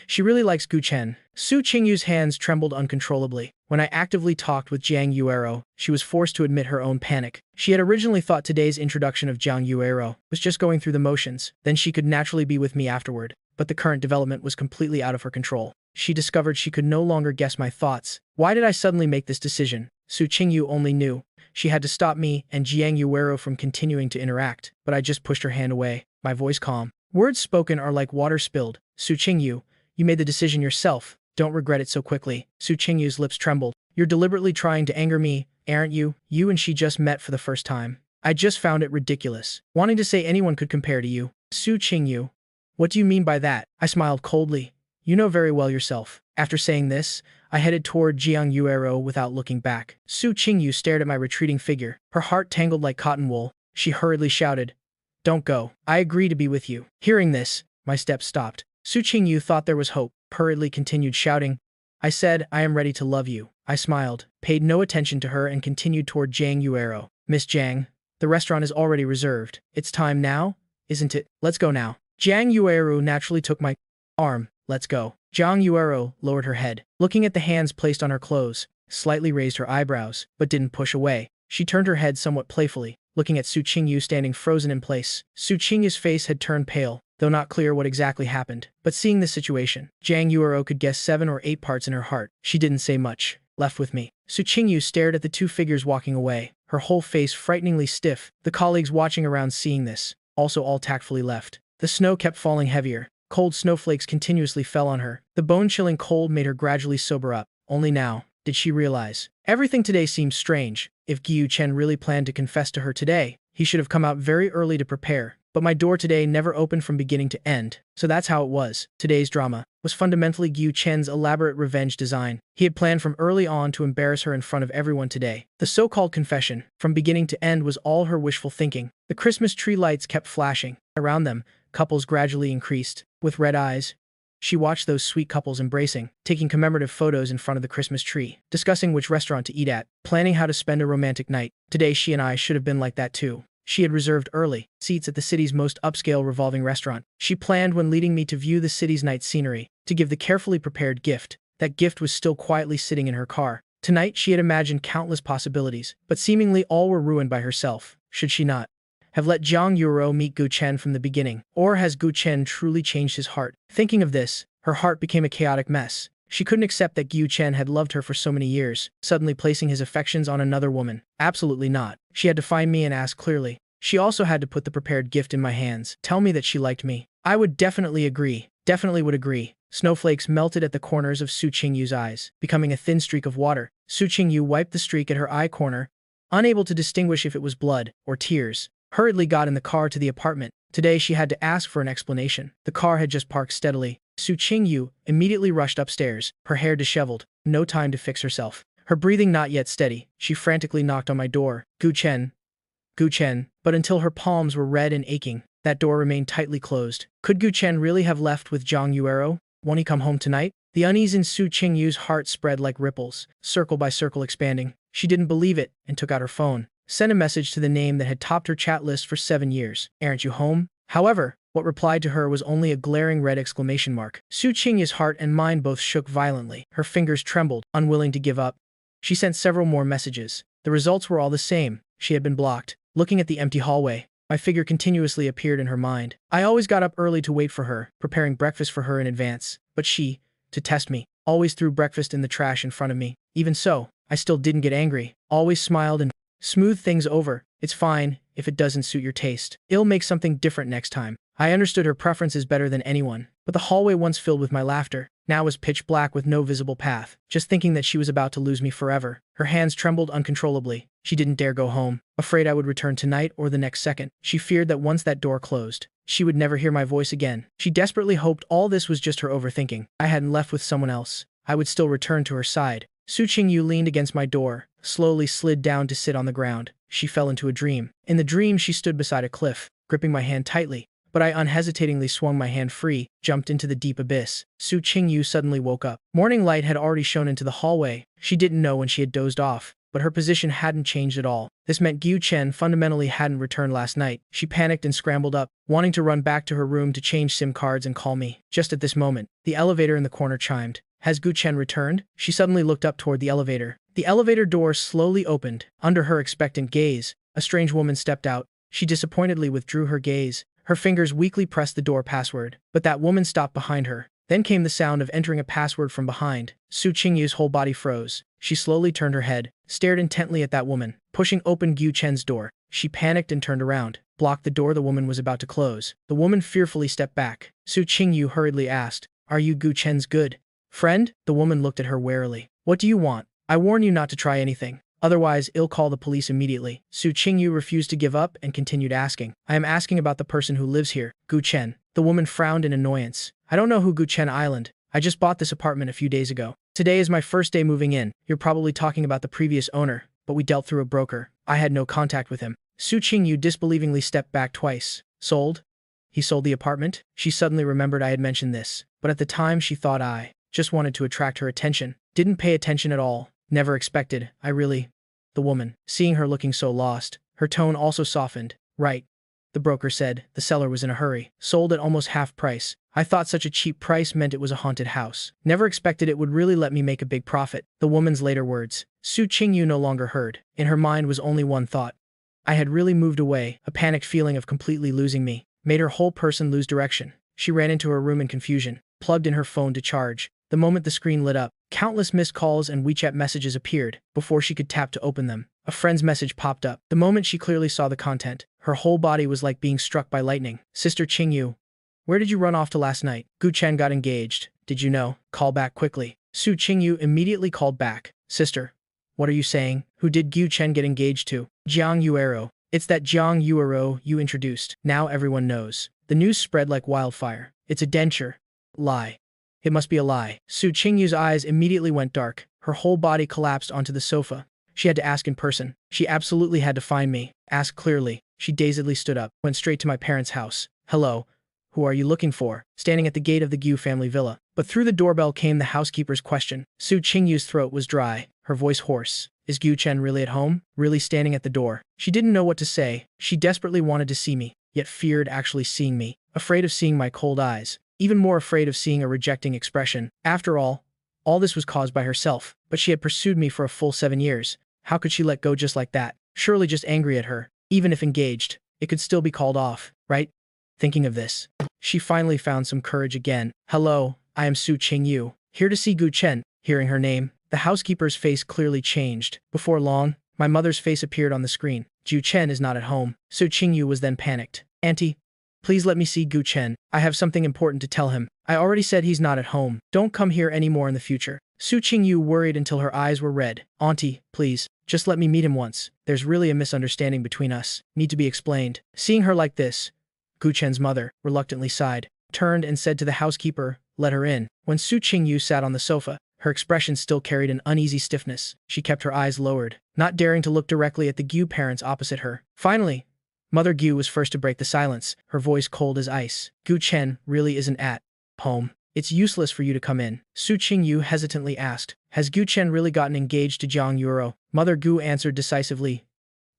She really likes Gu Chen. Su Qingyu's hands trembled uncontrollably. When I actively talked with Jiang Yuero, she was forced to admit her own panic. She had originally thought today's introduction of Jiang Yuero was just going through the motions, then she could naturally be with me afterward. But the current development was completely out of her control. She discovered she could no longer guess my thoughts. Why did I suddenly make this decision? Su Qingyu only knew. She had to stop me and Jiang Yuero from continuing to interact, but I just pushed her hand away, my voice calm. Words spoken are like water spilled. Su Qingyu, you made the decision yourself. Don't regret it so quickly. Su Qingyu's lips trembled. You're deliberately trying to anger me, aren't you? You and she just met for the first time. I just found it ridiculous. Wanting to say anyone could compare to you. Su Qingyu. What do you mean by that? I smiled coldly. You know very well yourself. After saying this, I headed toward Jiang Yuero without looking back. Su Qingyu stared at my retreating figure, her heart tangled like cotton wool. She hurriedly shouted, Don't go. I agree to be with you. Hearing this, my steps stopped. Su Qingyu thought there was hope, hurriedly continued shouting, I said, I am ready to love you. I smiled, paid no attention to her and continued toward Jiang Yuero. Miss Jiang, the restaurant is already reserved. It's time now, isn't it? Let's go now. Jiang Yuero naturally took my arm. Let's go. Jiang Yuero lowered her head, looking at the hands placed on her clothes, slightly raised her eyebrows, but didn't push away. She turned her head somewhat playfully, looking at Su Qingyu standing frozen in place. Su Qingyu's face had turned pale, though not clear what exactly happened. But seeing this situation, Jiang Yuero could guess 7 or 8 parts in her heart. She didn't say much. Left with me. Su Qingyu stared at the two figures walking away, her whole face frighteningly stiff. The colleagues watching around seeing this, also all tactfully left. The snow kept falling heavier. Cold snowflakes continuously fell on her. The bone-chilling cold made her gradually sober up. Only now did she realize. Everything today seemed strange. If Gyu Chen really planned to confess to her today, he should have come out very early to prepare. But my door today never opened from beginning to end. So that's how it was. Today's drama was fundamentally Gyu Chen's elaborate revenge design. He had planned from early on to embarrass her in front of everyone today. The so-called confession, from beginning to end, was all her wishful thinking. The Christmas tree lights kept flashing. Around them, couples gradually increased. With red eyes, she watched those sweet couples embracing, taking commemorative photos in front of the Christmas tree, discussing which restaurant to eat at, planning how to spend a romantic night. Today she and I should have been like that too. She had reserved early seats at the city's most upscale revolving restaurant. She planned when leading me to view the city's night scenery, to give the carefully prepared gift. That gift was still quietly sitting in her car. Tonight she had imagined countless possibilities, but seemingly all were ruined by herself. Should she not have let Jiang Yuero meet Gu Chen from the beginning? Or has Gu Chen truly changed his heart? Thinking of this, her heart became a chaotic mess. She couldn't accept that Gu Chen had loved her for so many years, suddenly placing his affections on another woman. Absolutely not. She had to find me and ask clearly. She also had to put the prepared gift in my hands. Tell me that she liked me. I would definitely agree. Definitely would agree. Snowflakes melted at the corners of Su Qingyu's eyes, becoming a thin streak of water. Su Qingyu wiped the streak at her eye corner, unable to distinguish if it was blood or tears. Hurriedly got in the car to the apartment. Today she had to ask for an explanation. The car had just parked steadily. Su Qingyu immediately rushed upstairs, her hair disheveled. No time to fix herself. Her breathing not yet steady. She frantically knocked on my door. Gu Chen. Gu Chen. But until her palms were red and aching, that door remained tightly closed. Could Gu Chen really have left with Jiang Yuero? Won't he come home tonight? The unease in Su Qingyu's heart spread like ripples, circle by circle expanding. She didn't believe it and took out her phone. Sent a message to the name that had topped her chat list for 7 years. Aren't you home? However, what replied to her was only a glaring red exclamation mark. Su Qingyu's heart and mind both shook violently. Her fingers trembled, unwilling to give up. She sent several more messages. The results were all the same. She had been blocked. Looking at the empty hallway, my figure continuously appeared in her mind. I always got up early to wait for her, preparing breakfast for her in advance. But she, to test me, always threw breakfast in the trash in front of me. Even so, I still didn't get angry. Always smiled and smoothed things over. It's fine, if it doesn't suit your taste. I'll make something different next time. I understood her preferences better than anyone, but the hallway once filled with my laughter, now was pitch black with no visible path. Just thinking that she was about to lose me forever. Her hands trembled uncontrollably. She didn't dare go home, afraid I would return tonight or the next second. She feared that once that door closed, she would never hear my voice again. She desperately hoped all this was just her overthinking. I hadn't left with someone else. I would still return to her side. Su Qingyu leaned against my door, slowly slid down to sit on the ground. She fell into a dream. In the dream, she stood beside a cliff, gripping my hand tightly. But I unhesitatingly swung my hand free, jumped into the deep abyss. Su Qingyu suddenly woke up. Morning light had already shone into the hallway. She didn't know when she had dozed off, but her position hadn't changed at all. This meant Gyu Chen fundamentally hadn't returned last night. She panicked and scrambled up, wanting to run back to her room to change SIM cards and call me. Just at this moment, the elevator in the corner chimed. Has Gu Chen returned? She suddenly looked up toward the elevator. The elevator door slowly opened. Under her expectant gaze, a strange woman stepped out. She disappointedly withdrew her gaze. Her fingers weakly pressed the door password. But that woman stopped behind her. Then came the sound of entering a password from behind. Su Qingyu's whole body froze. She slowly turned her head, stared intently at that woman, pushing open Gu Chen's door. She panicked and turned around, blocked the door the woman was about to close. The woman fearfully stepped back. Su Qingyu hurriedly asked, "Are you Gu Chen's good Friend? The woman looked at her warily. What do you want? I warn you not to try anything. Otherwise, I'll call the police immediately. Su Qingyu refused to give up and continued asking. I am asking about the person who lives here, Gu Chen. The woman frowned in annoyance. I don't know who Gu Chen Island. I just bought this apartment a few days ago. Today is my first day moving in. You're probably talking about the previous owner, but we dealt through a broker. I had no contact with him. Su Qingyu disbelievingly stepped back twice. Sold? He sold the apartment? She suddenly remembered I had mentioned this, but at the time she thought I just wanted to attract her attention. Didn't pay attention at all. Never expected. The woman, seeing her looking so lost, her tone also softened. Right. The broker said. The seller was in a hurry. Sold at almost half price. I thought such a cheap price meant it was a haunted house. Never expected it would really let me make a big profit. The woman's later words. Su Qingyu no longer heard. In her mind was only one thought. I had really moved away. A panicked feeling of completely losing me made her whole person lose direction. She ran into her room in confusion, plugged in her phone to charge. The moment the screen lit up, countless missed calls and WeChat messages appeared. Before she could tap to open them, a friend's message popped up. The moment she clearly saw the content, her whole body was like being struck by lightning. Sister Qingyu, where did you run off to last night? Gu Chen got engaged. Did you know? Call back quickly. Su Qingyu immediately called back. Sister, what are you saying? Who did Gu Chen get engaged to? Jiang Yuero. It's that Jiang Yuero you introduced. Now everyone knows. The news spread like wildfire. It's a denture. Lie. It must be a lie. Su Qingyu's eyes immediately went dark. Her whole body collapsed onto the sofa. She had to ask in person. She absolutely had to find me. Ask clearly. She dazedly stood up, went straight to my parents' house. Hello. Who are you looking for? Standing at the gate of the Gu family villa. But through the doorbell came the housekeeper's question. Su Qingyu's throat was dry, her voice hoarse. Is Gu Chen really at home? Really standing at the door? She didn't know what to say. She desperately wanted to see me, yet feared actually seeing me. Afraid of seeing my cold eyes. Even more afraid of seeing a rejecting expression. After all this was caused by herself. But she had pursued me for a full 7 years. How could she let go just like that? Surely just angry at her. Even if engaged, it could still be called off, right? Thinking of this, she finally found some courage again. Hello, I am Su Qingyu. Here to see Gu Chen. Hearing her name, the housekeeper's face clearly changed. Before long, my mother's face appeared on the screen. Gu Chen is not at home. Su Qingyu was then panicked. Auntie, please let me see Gu Chen. I have something important to tell him. I already said he's not at home. Don't come here anymore in the future. Su Qingyu worried until her eyes were red. Auntie, please, just let me meet him once. There's really a misunderstanding between us. Need to be explained. Seeing her like this, Gu Chen's mother reluctantly sighed, turned and said to the housekeeper, let her in. When Su Qingyu sat on the sofa, her expression still carried an uneasy stiffness. She kept her eyes lowered, not daring to look directly at the Gu parents opposite her. Finally, Mother Gu was first to break the silence, her voice cold as ice. Gu Chen really isn't at home. It's useless for you to come in. Su Qingyu hesitantly asked. Has Gu Chen really gotten engaged to Jiang Yuero? Mother Gu answered decisively.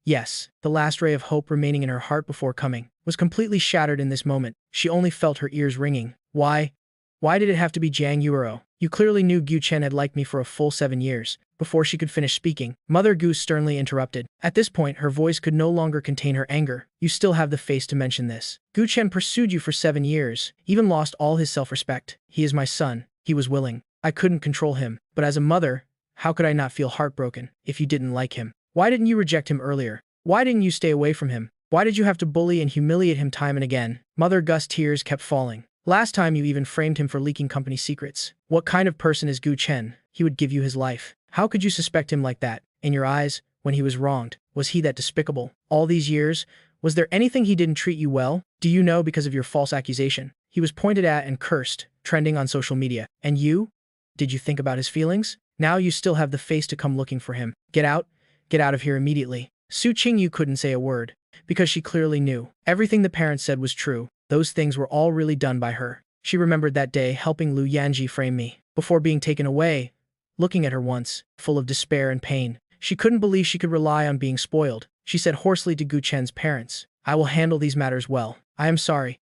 Yes. The last ray of hope remaining in her heart before coming was completely shattered in this moment. She only felt her ears ringing. Why? Why did it have to be Jiang Yuero? You clearly knew Gu Chen had liked me for a full 7 years. Before she could finish speaking, Mother Gu sternly interrupted. At this point, her voice could no longer contain her anger. You still have the face to mention this. Gu Chen pursued you for 7 years, even lost all his self-respect. He is my son. He was willing. I couldn't control him. But as a mother, how could I not feel heartbroken if you didn't like him? Why didn't you reject him earlier? Why didn't you stay away from him? Why did you have to bully and humiliate him time and again? Mother Gu's tears kept falling. Last time you even framed him for leaking company secrets. What kind of person is Gu Chen? He would give you his life. How could you suspect him like that? In your eyes, when he was wronged, was he that despicable? All these years, was there anything he didn't treat you well? Do you know because of your false accusation? He was pointed at and cursed, trending on social media. And you? Did you think about his feelings? Now you still have the face to come looking for him. Get out of here immediately. Su Qingyu couldn't say a word, because she clearly knew. Everything the parents said was true. Those things were all really done by her. She remembered that day helping Lu Yanji frame me, before being taken away. Looking at her once, full of despair and pain, she couldn't believe she could rely on being spoiled. She said hoarsely to Gu Chen's parents, I will handle these matters well. I am sorry.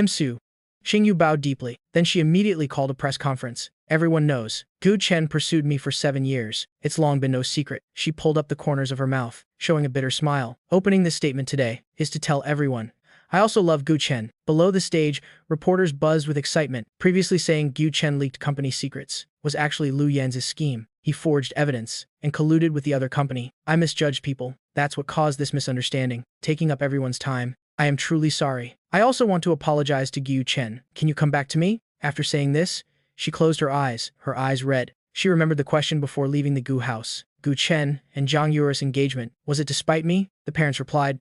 Su. Qingyu bowed deeply. Then she immediately called a press conference. Everyone knows. Gu Chen pursued me for 7 years. It's long been no secret. She pulled up the corners of her mouth, showing a bitter smile. Opening this statement today is to tell everyone. I also love Gu Chen. Below the stage, reporters buzzed with excitement. Previously saying Gu Chen leaked company secrets was actually Lu Yan's scheme. He forged evidence and colluded with the other company. I misjudged people. That's what caused this misunderstanding, taking up everyone's time. I am truly sorry. I also want to apologize to Gu Chen. Can you come back to me? After saying this, She closed her eyes red. She remembered the question before leaving the Gu house. Gu Chen and Zhang Yuer's engagement. Was it to spite me? The parents replied,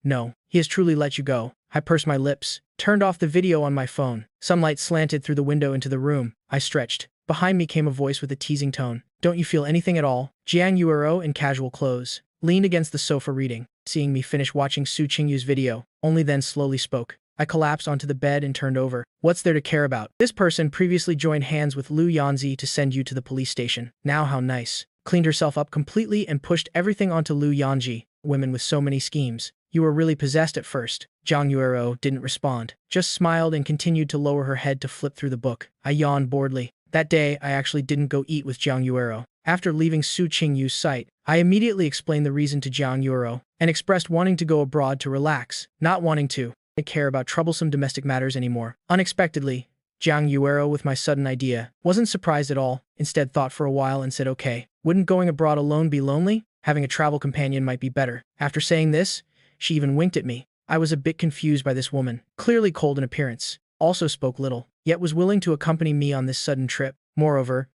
no, he has truly let you go. I pursed my lips, turned off the video on my phone. Sunlight slanted through the window into the room. I stretched. Behind me came a voice with a teasing tone. Don't you feel anything at all? Jiang Yuero, in casual clothes, leaned against the sofa reading. Seeing me finish watching Su Qingyu's video, only then slowly spoke. I collapsed onto the bed and turned over. What's there to care about? This person previously joined hands with Lu Yanzi to send you to the police station. Now how nice. Cleaned herself up completely and pushed everything onto Lu Yanji. Women with so many schemes. You were really possessed at first. Zhang Yuero didn't respond, just smiled and continued to lower her head to flip through the book. I yawned boredly. That day, I actually didn't go eat with Zhang Yuero. After leaving Su Qingyu's site, I immediately explained the reason to Zhang Yuero and expressed wanting to go abroad to relax, not wanting to care about troublesome domestic matters anymore. Unexpectedly, Zhang Yuero, with my sudden idea, wasn't surprised at all, instead thought for a while and said okay. Wouldn't going abroad alone be lonely? Having a travel companion might be better. After saying this, she even winked at me. I was a bit confused by this woman, clearly cold in appearance, also spoke little, yet was willing to accompany me on this sudden trip. Moreover,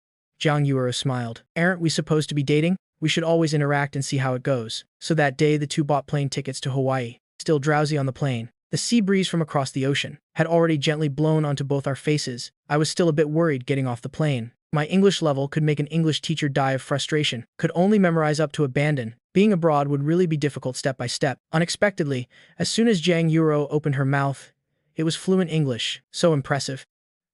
Zhang Yuero smiled. Aren't we supposed to be dating? We should always interact and see how it goes. So that day the two bought plane tickets to Hawaii. Still drowsy on the plane, the sea breeze from across the ocean had already gently blown onto both our faces. I was still a bit worried getting off the plane. My English level could make an English teacher die of frustration. Could only memorize up to abandon. Being abroad would really be difficult step by step. Unexpectedly, as soon as Zhang Yuero opened her mouth, it was fluent English. So impressive.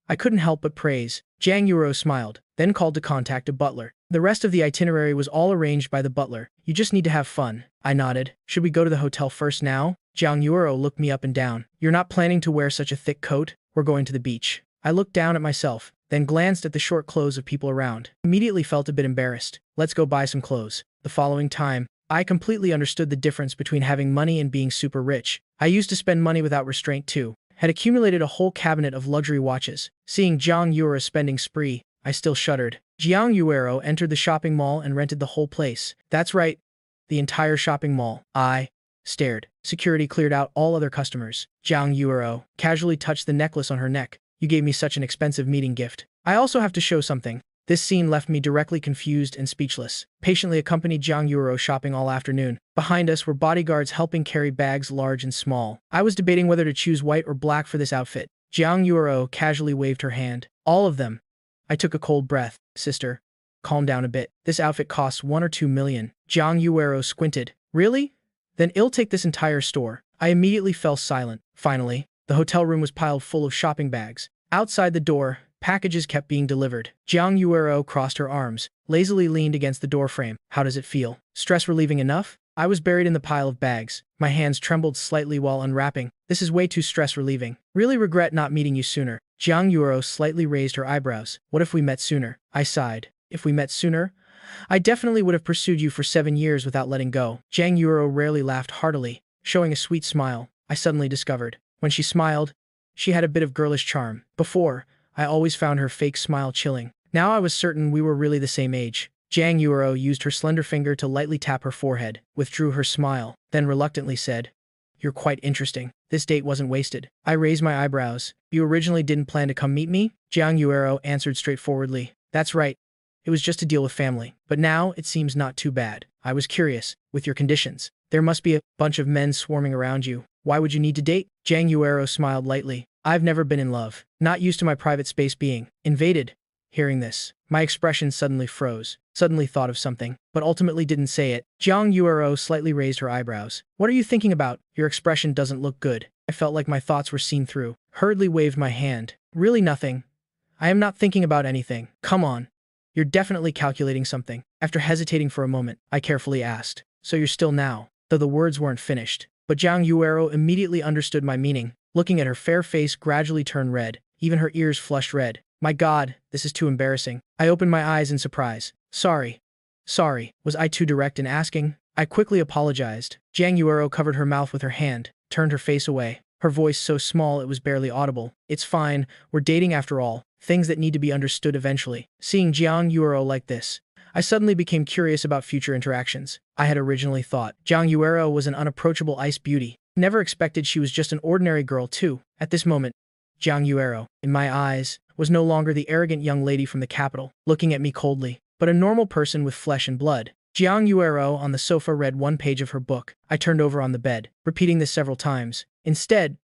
I couldn't help but praise. Zhang Yuero smiled, then called to contact a butler. The rest of the itinerary was all arranged by the butler. You just need to have fun. I nodded. Should we go to the hotel first now? Zhang Yuero looked me up and down. You're not planning to wear such a thick coat? We're going to the beach. I looked down at myself, then glanced at the short clothes of people around. Immediately felt a bit embarrassed. Let's go buy some clothes. The following time, I completely understood the difference between having money and being super rich. I used to spend money without restraint too. Had accumulated a whole cabinet of luxury watches. Seeing Zhang Yuero's spending spree, I still shuddered. Zhang Yuero entered the shopping mall and rented the whole place. That's right, the entire shopping mall. I stared. Security cleared out all other customers. Zhang Yuero casually touched the necklace on her neck. You gave me such an expensive meeting gift. I also have to show something. This scene left me directly confused and speechless. Patiently accompanied Zhang Yuero shopping all afternoon. Behind us were bodyguards helping carry bags large and small. I was debating whether to choose white or black for this outfit. Zhang Yuero casually waved her hand. All of them. I took a cold breath. Sister, calm down a bit. This outfit costs 1 or 2 million. Zhang Yuero squinted. Really? Then I'll take this entire store. I immediately fell silent. Finally, the hotel room was piled full of shopping bags. Outside the door, packages kept being delivered. Zhang Yuero crossed her arms, lazily leaned against the doorframe. How does it feel? Stress relieving enough? I was buried in the pile of bags. My hands trembled slightly while unwrapping. This is way too stress relieving. Really regret not meeting you sooner. Zhang Yuero slightly raised her eyebrows. What if we met sooner? I sighed. If we met sooner? I definitely would have pursued you for 7 years without letting go. Zhang Yuero rarely laughed heartily, showing a sweet smile. I suddenly discovered. When she smiled, she had a bit of girlish charm. Before, I always found her fake smile chilling. Now I was certain we were really the same age. Zhang Yuero used her slender finger to lightly tap her forehead, withdrew her smile, then reluctantly said, You're quite interesting. This date wasn't wasted. I raised my eyebrows. You originally didn't plan to come meet me? Zhang Yuero answered straightforwardly. That's right. It was just to deal with family. But now it seems not too bad. I was curious, with your conditions. There must be a bunch of men swarming around you. Why would you need to date? Zhang Yuero smiled lightly. I've never been in love. Not used to my private space being invaded. Hearing this, my expression suddenly froze. Suddenly thought of something, but ultimately didn't say it. Zhang Yuero slightly raised her eyebrows. What are you thinking about? Your expression doesn't look good. I felt like my thoughts were seen through. Hurriedly waved my hand. Really nothing. I am not thinking about anything. Come on. You're definitely calculating something. After hesitating for a moment, I carefully asked. So you're still now? Though the words weren't finished. But Zhang Yuero immediately understood my meaning. Looking at her fair face gradually turn red. Even her ears flushed red. My God, this is too embarrassing. I opened my eyes in surprise. Sorry. Was I too direct in asking? I quickly apologized. Zhang Yuero covered her mouth with her hand, turned her face away. Her voice so small it was barely audible. It's fine, we're dating after all. Things that need to be understood eventually. Seeing Zhang Yuero like this, I suddenly became curious about future interactions. I had originally thought Zhang Yuero was an unapproachable ice beauty. Never expected she was just an ordinary girl too. At this moment, Zhang Yuero, in my eyes, was no longer the arrogant young lady from the capital, looking at me coldly, but a normal person with flesh and blood. Jiang Yuero on the sofa read one page of her book. I turned over on the bed, repeating this several times. Instead,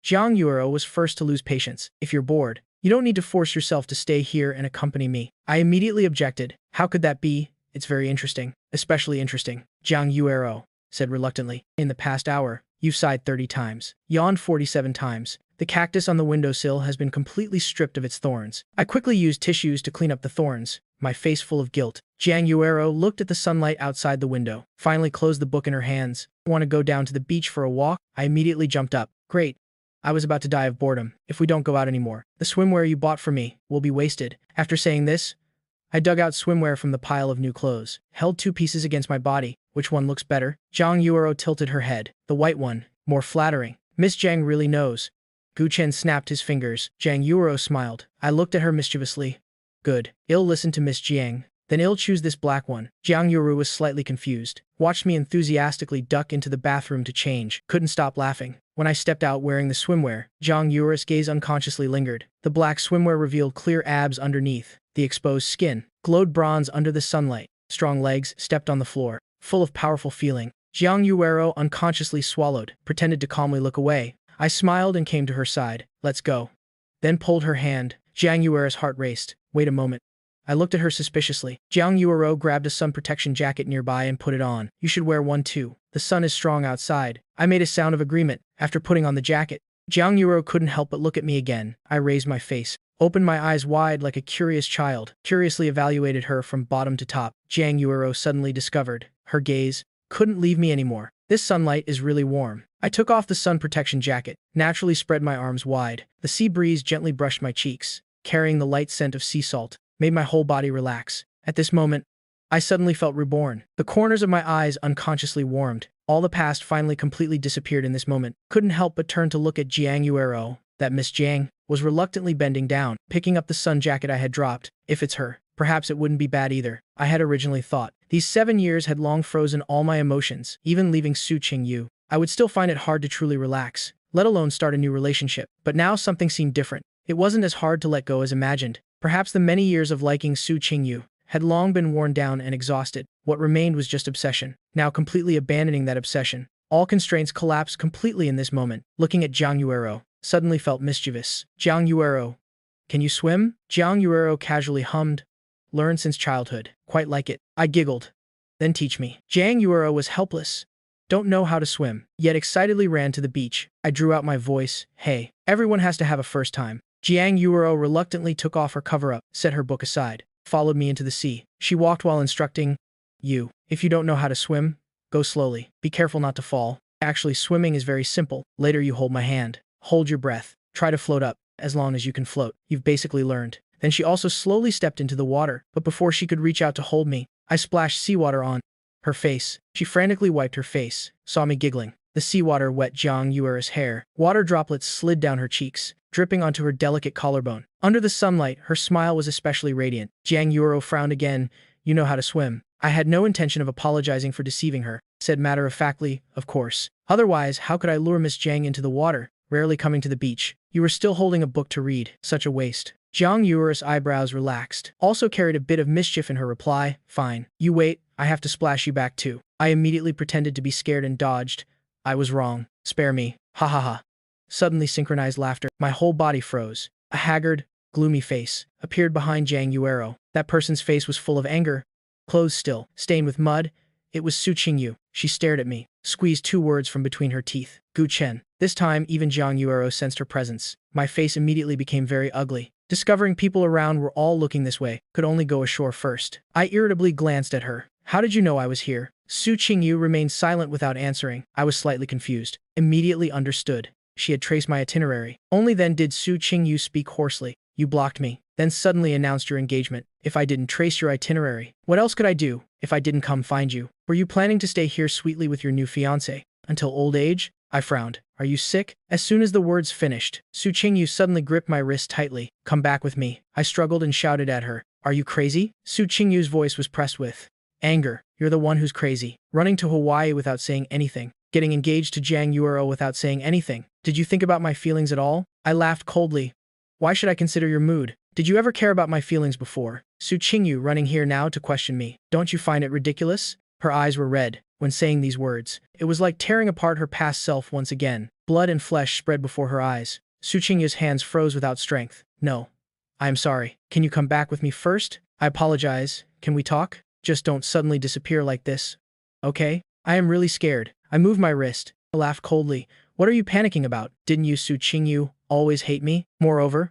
Jiang Yuero was first to lose patience. If you're bored, you don't need to force yourself to stay here and accompany me. I immediately objected. How could that be? It's very interesting. Especially interesting. Jiang Yuero said reluctantly. In the past hour, you've sighed 30 times, yawned 47 times. The cactus on the windowsill has been completely stripped of its thorns. I quickly used tissues to clean up the thorns, my face full of guilt. Jiang Yuero looked at the sunlight outside the window, finally closed the book in her hands. Want to go down to the beach for a walk? I immediately jumped up. Great. I was about to die of boredom. If we don't go out anymore, the swimwear you bought for me will be wasted. After saying this, I dug out swimwear from the pile of new clothes, held two pieces against my body. Which one looks better? Jiang Yuero tilted her head. The white one. More flattering. Miss Jiang really knows. Gu Chen snapped his fingers. Jiang Yuero smiled. I looked at her mischievously. Good. I'll listen to Miss Jiang. Then I'll choose this black one. Jiang Yuero was slightly confused. Watched me enthusiastically duck into the bathroom to change. Couldn't stop laughing. When I stepped out wearing the swimwear, Jiang Yuero's gaze unconsciously lingered. The black swimwear revealed clear abs underneath. The exposed skin glowed bronze under the sunlight. Strong legs stepped on the floor, full of powerful feeling. Jiang Yuero unconsciously swallowed, pretended to calmly look away. I smiled and came to her side. Let's go. Then pulled her hand. Jiang Yuero's heart raced. Wait a moment. I looked at her suspiciously. Jiang Yuero grabbed a sun protection jacket nearby and put it on. You should wear one too. The sun is strong outside. I made a sound of agreement. After putting on the jacket, Jiang Yuero couldn't help but look at me again. I raised my face, opened my eyes wide like a curious child, curiously evaluated her from bottom to top. Jiang Yuero suddenly discovered. Her gaze couldn't leave me anymore. This sunlight is really warm. I took off the sun protection jacket, naturally spread my arms wide. The sea breeze gently brushed my cheeks, carrying the light scent of sea salt, made my whole body relax. At this moment, I suddenly felt reborn. The corners of my eyes unconsciously warmed. All the past finally completely disappeared in this moment. Couldn't help but turn to look at Jiang Yuero. That Miss Jiang was reluctantly bending down, picking up the sun jacket I had dropped. If it's her, perhaps it wouldn't be bad either. I had originally thought. These 7 years had long frozen all my emotions. Even leaving Su Qingyu, I would still find it hard to truly relax, let alone start a new relationship. But now something seemed different. It wasn't as hard to let go as imagined. Perhaps the many years of liking Su Qingyu had long been worn down and exhausted. What remained was just obsession. Now completely abandoning that obsession, all constraints collapsed completely in this moment. Looking at Jiang Yuero, suddenly felt mischievous. Jiang Yuero, can you swim? Jiang Yuero casually hummed. Learned since childhood. Quite like it. I giggled. Then teach me. Jiang Yuero was helpless. Don't know how to swim, yet excitedly ran to the beach. I drew out my voice. Hey, everyone has to have a first time. Jiang Yuero reluctantly took off her cover-up, set her book aside, followed me into the sea. She walked while instructing. You, if you don't know how to swim, go slowly. Be careful not to fall. Actually, swimming is very simple. Later you hold my hand. Hold your breath. Try to float up. As long as you can float, you've basically learned. Then she also slowly stepped into the water, but before she could reach out to hold me, I splashed seawater on her face. She frantically wiped her face, saw me giggling. The seawater wet Jiang Yuero's hair. Water droplets slid down her cheeks, dripping onto her delicate collarbone. Under the sunlight, her smile was especially radiant. Jiang Yuero frowned again. You know how to swim. I had no intention of apologizing for deceiving her, said matter-of-factly, of course. Otherwise, how could I lure Miss Jiang into the water, rarely coming to the beach? You were still holding a book to read. Such a waste. Jiang Yuero's eyebrows relaxed. Also carried a bit of mischief in her reply. Fine. You wait. I have to splash you back too. I immediately pretended to be scared and dodged. I was wrong. Spare me. Ha ha ha. Suddenly synchronized laughter. My whole body froze. A haggard, gloomy face appeared behind Jiang Yuero. That person's face was full of anger. Clothes still, stained with mud. It was Su Qingyu. She stared at me, squeezed 2 words from between her teeth. Gu Chen. This time, even Jiang Yuero sensed her presence. My face immediately became very ugly. Discovering people around were all looking this way, could only go ashore first. I irritably glanced at her. How did you know I was here? Su Qingyu remained silent without answering. I was slightly confused. Immediately understood. She had traced my itinerary. Only then did Su Qingyu speak hoarsely. You blocked me, then suddenly announced your engagement. If I didn't trace your itinerary, what else could I do if I didn't come find you? Were you planning to stay here sweetly with your new fiancé until old age? I frowned. Are you sick? As soon as the words finished, Su Qingyu suddenly gripped my wrist tightly. Come back with me. I struggled and shouted at her. Are you crazy? Su Qingyu's voice was pressed with anger. You're the one who's crazy. Running to Hawaii without saying anything. Getting engaged to Jiang Yuero without saying anything. Did you think about my feelings at all? I laughed coldly. Why should I consider your mood? Did you ever care about my feelings before? Su Qingyu running here now to question me. Don't you find it ridiculous? Her eyes were red when saying these words. It was like tearing apart her past self once again. Blood and flesh spread before her eyes. Su Qingyu's hands froze without strength. No. I am sorry. Can you come back with me first? I apologize. Can we talk? Just don't suddenly disappear like this. Okay? I am really scared. I moved my wrist. I laughed coldly. What are you panicking about? Didn't you, Su Qingyu, always hate me? Moreover,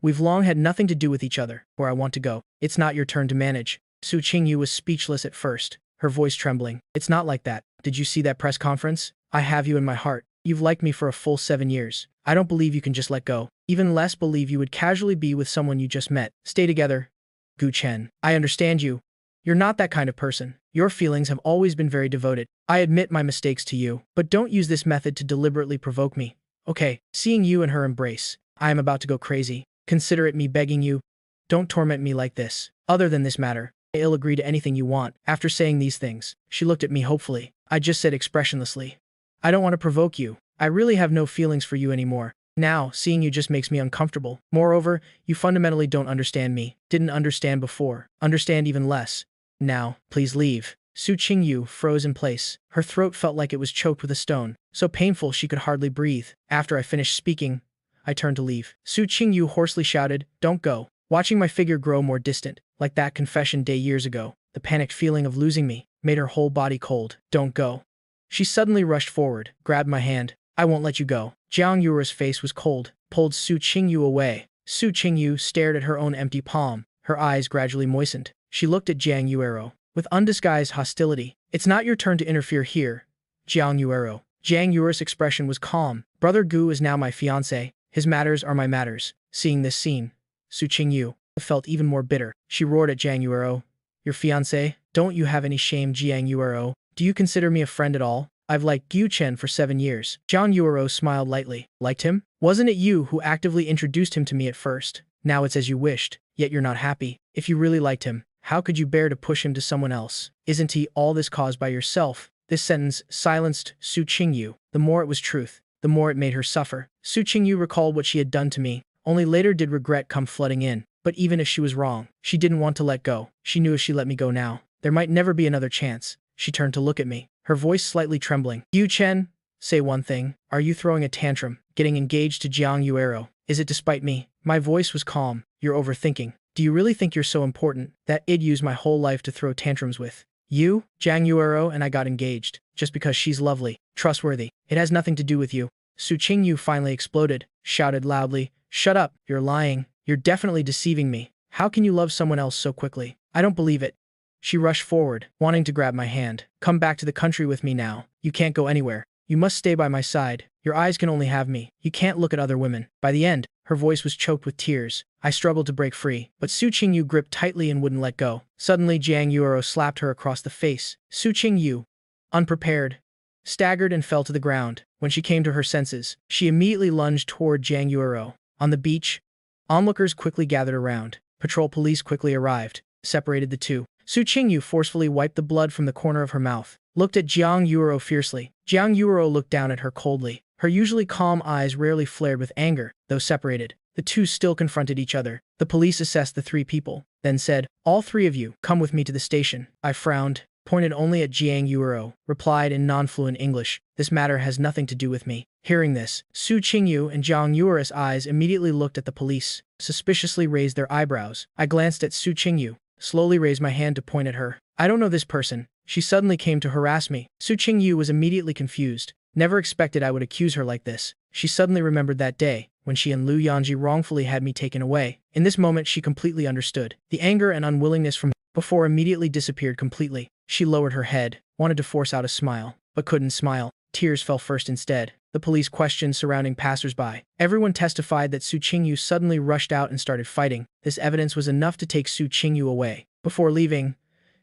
we've long had nothing to do with each other. Where I want to go. It's not your turn to manage. Su Qingyu was speechless at first, her voice trembling. It's not like that. Did you see that press conference? I have you in my heart. You've liked me for a full 7 years. I don't believe you can just let go. Even less believe you would casually be with someone you just met. Stay together. Gu Chen. I understand you. You're not that kind of person. Your feelings have always been very devoted. I admit my mistakes to you, but don't use this method to deliberately provoke me. Okay, seeing you and her embrace, I am about to go crazy. Consider it me begging you. Don't torment me like this. Other than this matter, I'll agree to anything you want. After saying these things, she looked at me hopefully. I just said expressionlessly. I don't want to provoke you. I really have no feelings for you anymore. Now, seeing you just makes me uncomfortable. Moreover, you fundamentally don't understand me. Didn't understand before. Understand even less. Now, please leave. Su Qingyu froze in place. Her throat felt like it was choked with a stone, so painful she could hardly breathe. After I finished speaking, I turned to leave. Su Qingyu hoarsely shouted, "Don't go." Watching my figure grow more distant, like that confession day years ago, the panicked feeling of losing me made her whole body cold. "Don't go." She suddenly rushed forward, grabbed my hand. "I won't let you go." Jiang Yuer's face was cold, pulled Su Qingyu away. Su Qingyu stared at her own empty palm. Her eyes gradually moistened. She looked at Jiang Yuero with undisguised hostility. "It's not your turn to interfere here, Jiang Yuero." Jiang Yuer's expression was calm. "Brother Gu is now my fiancé. His matters are my matters." Seeing this scene, Su Qingyu felt even more bitter. She roared at Jiang Yuero. "Your fiancé? Don't you have any shame, Jiang Yuero? Do you consider me a friend at all? I've liked Gu Chen for 7 years. Jiang Yuero smiled lightly. "Liked him? Wasn't it you who actively introduced him to me at first? Now it's as you wished, yet you're not happy. If you really liked him, how could you bear to push him to someone else? Isn't he all this caused by yourself?" This sentence silenced Su Qingyu. The more it was truth, the more it made her suffer. Su Qingyu recalled what she had done to me. Only later did regret come flooding in. But even if she was wrong, she didn't want to let go. She knew if she let me go now, there might never be another chance. She turned to look at me, her voice slightly trembling. "Gu Chen, say one thing. Are you throwing a tantrum, getting engaged to Jiang Yuero? Is it despite me?" My voice was calm. "You're overthinking. Do you really think you're so important that I'd use my whole life to throw tantrums with you? Jiang Yuero and I got engaged just because she's lovely, trustworthy. It has nothing to do with you." Su Qingyu finally exploded, shouted loudly, "Shut up, you're lying. You're definitely deceiving me. How can you love someone else so quickly? I don't believe it." She rushed forward, wanting to grab my hand. "Come back to the country with me now. You can't go anywhere. You must stay by my side. Your eyes can only have me. You can't look at other women." By the end, her voice was choked with tears. I struggled to break free, but Su Qingyu gripped tightly and wouldn't let go. Suddenly, Jiang Yuero slapped her across the face. Su Qingyu, unprepared, staggered and fell to the ground. When she came to her senses, she immediately lunged toward Jiang Yuero. On the beach, onlookers quickly gathered around. Patrol police quickly arrived, separated the two. Su Qingyu forcefully wiped the blood from the corner of her mouth, looked at Jiang Yuero fiercely. Jiang Yuero looked down at her coldly. Her usually calm eyes rarely flared with anger, though separated. The two still confronted each other. The police assessed the 3 people, then said, "All 3 of you, come with me to the station." I frowned, pointed only at Jiang Yuero, replied in non-fluent English, "This matter has nothing to do with me." Hearing this, Su Qingyu and Jiang Yuero's eyes immediately looked at the police, suspiciously raised their eyebrows. I glanced at Su Qingyu, slowly raised my hand to point at her. "I don't know this person. She suddenly came to harass me." Su Qingyu was immediately confused. Never expected I would accuse her like this. She suddenly remembered that day, when she and Liu Yanji wrongfully had me taken away. In this moment she completely understood. The anger and unwillingness from before immediately disappeared completely. She lowered her head, wanted to force out a smile, but couldn't smile. Tears fell first instead. The police questioned surrounding passers-by. Everyone testified that Su Qingyu suddenly rushed out and started fighting. This evidence was enough to take Su Qingyu away. Before leaving,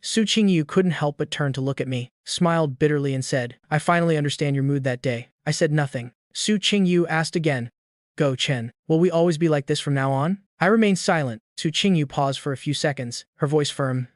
Su Qingyu couldn't help but turn to look at me, smiled bitterly and said, "I finally understand your mood that day." I said nothing. Su Qingyu asked again, "Go Chen, will we always be like this from now on?" I remained silent. Su Qingyu paused for a few seconds, her voice firm.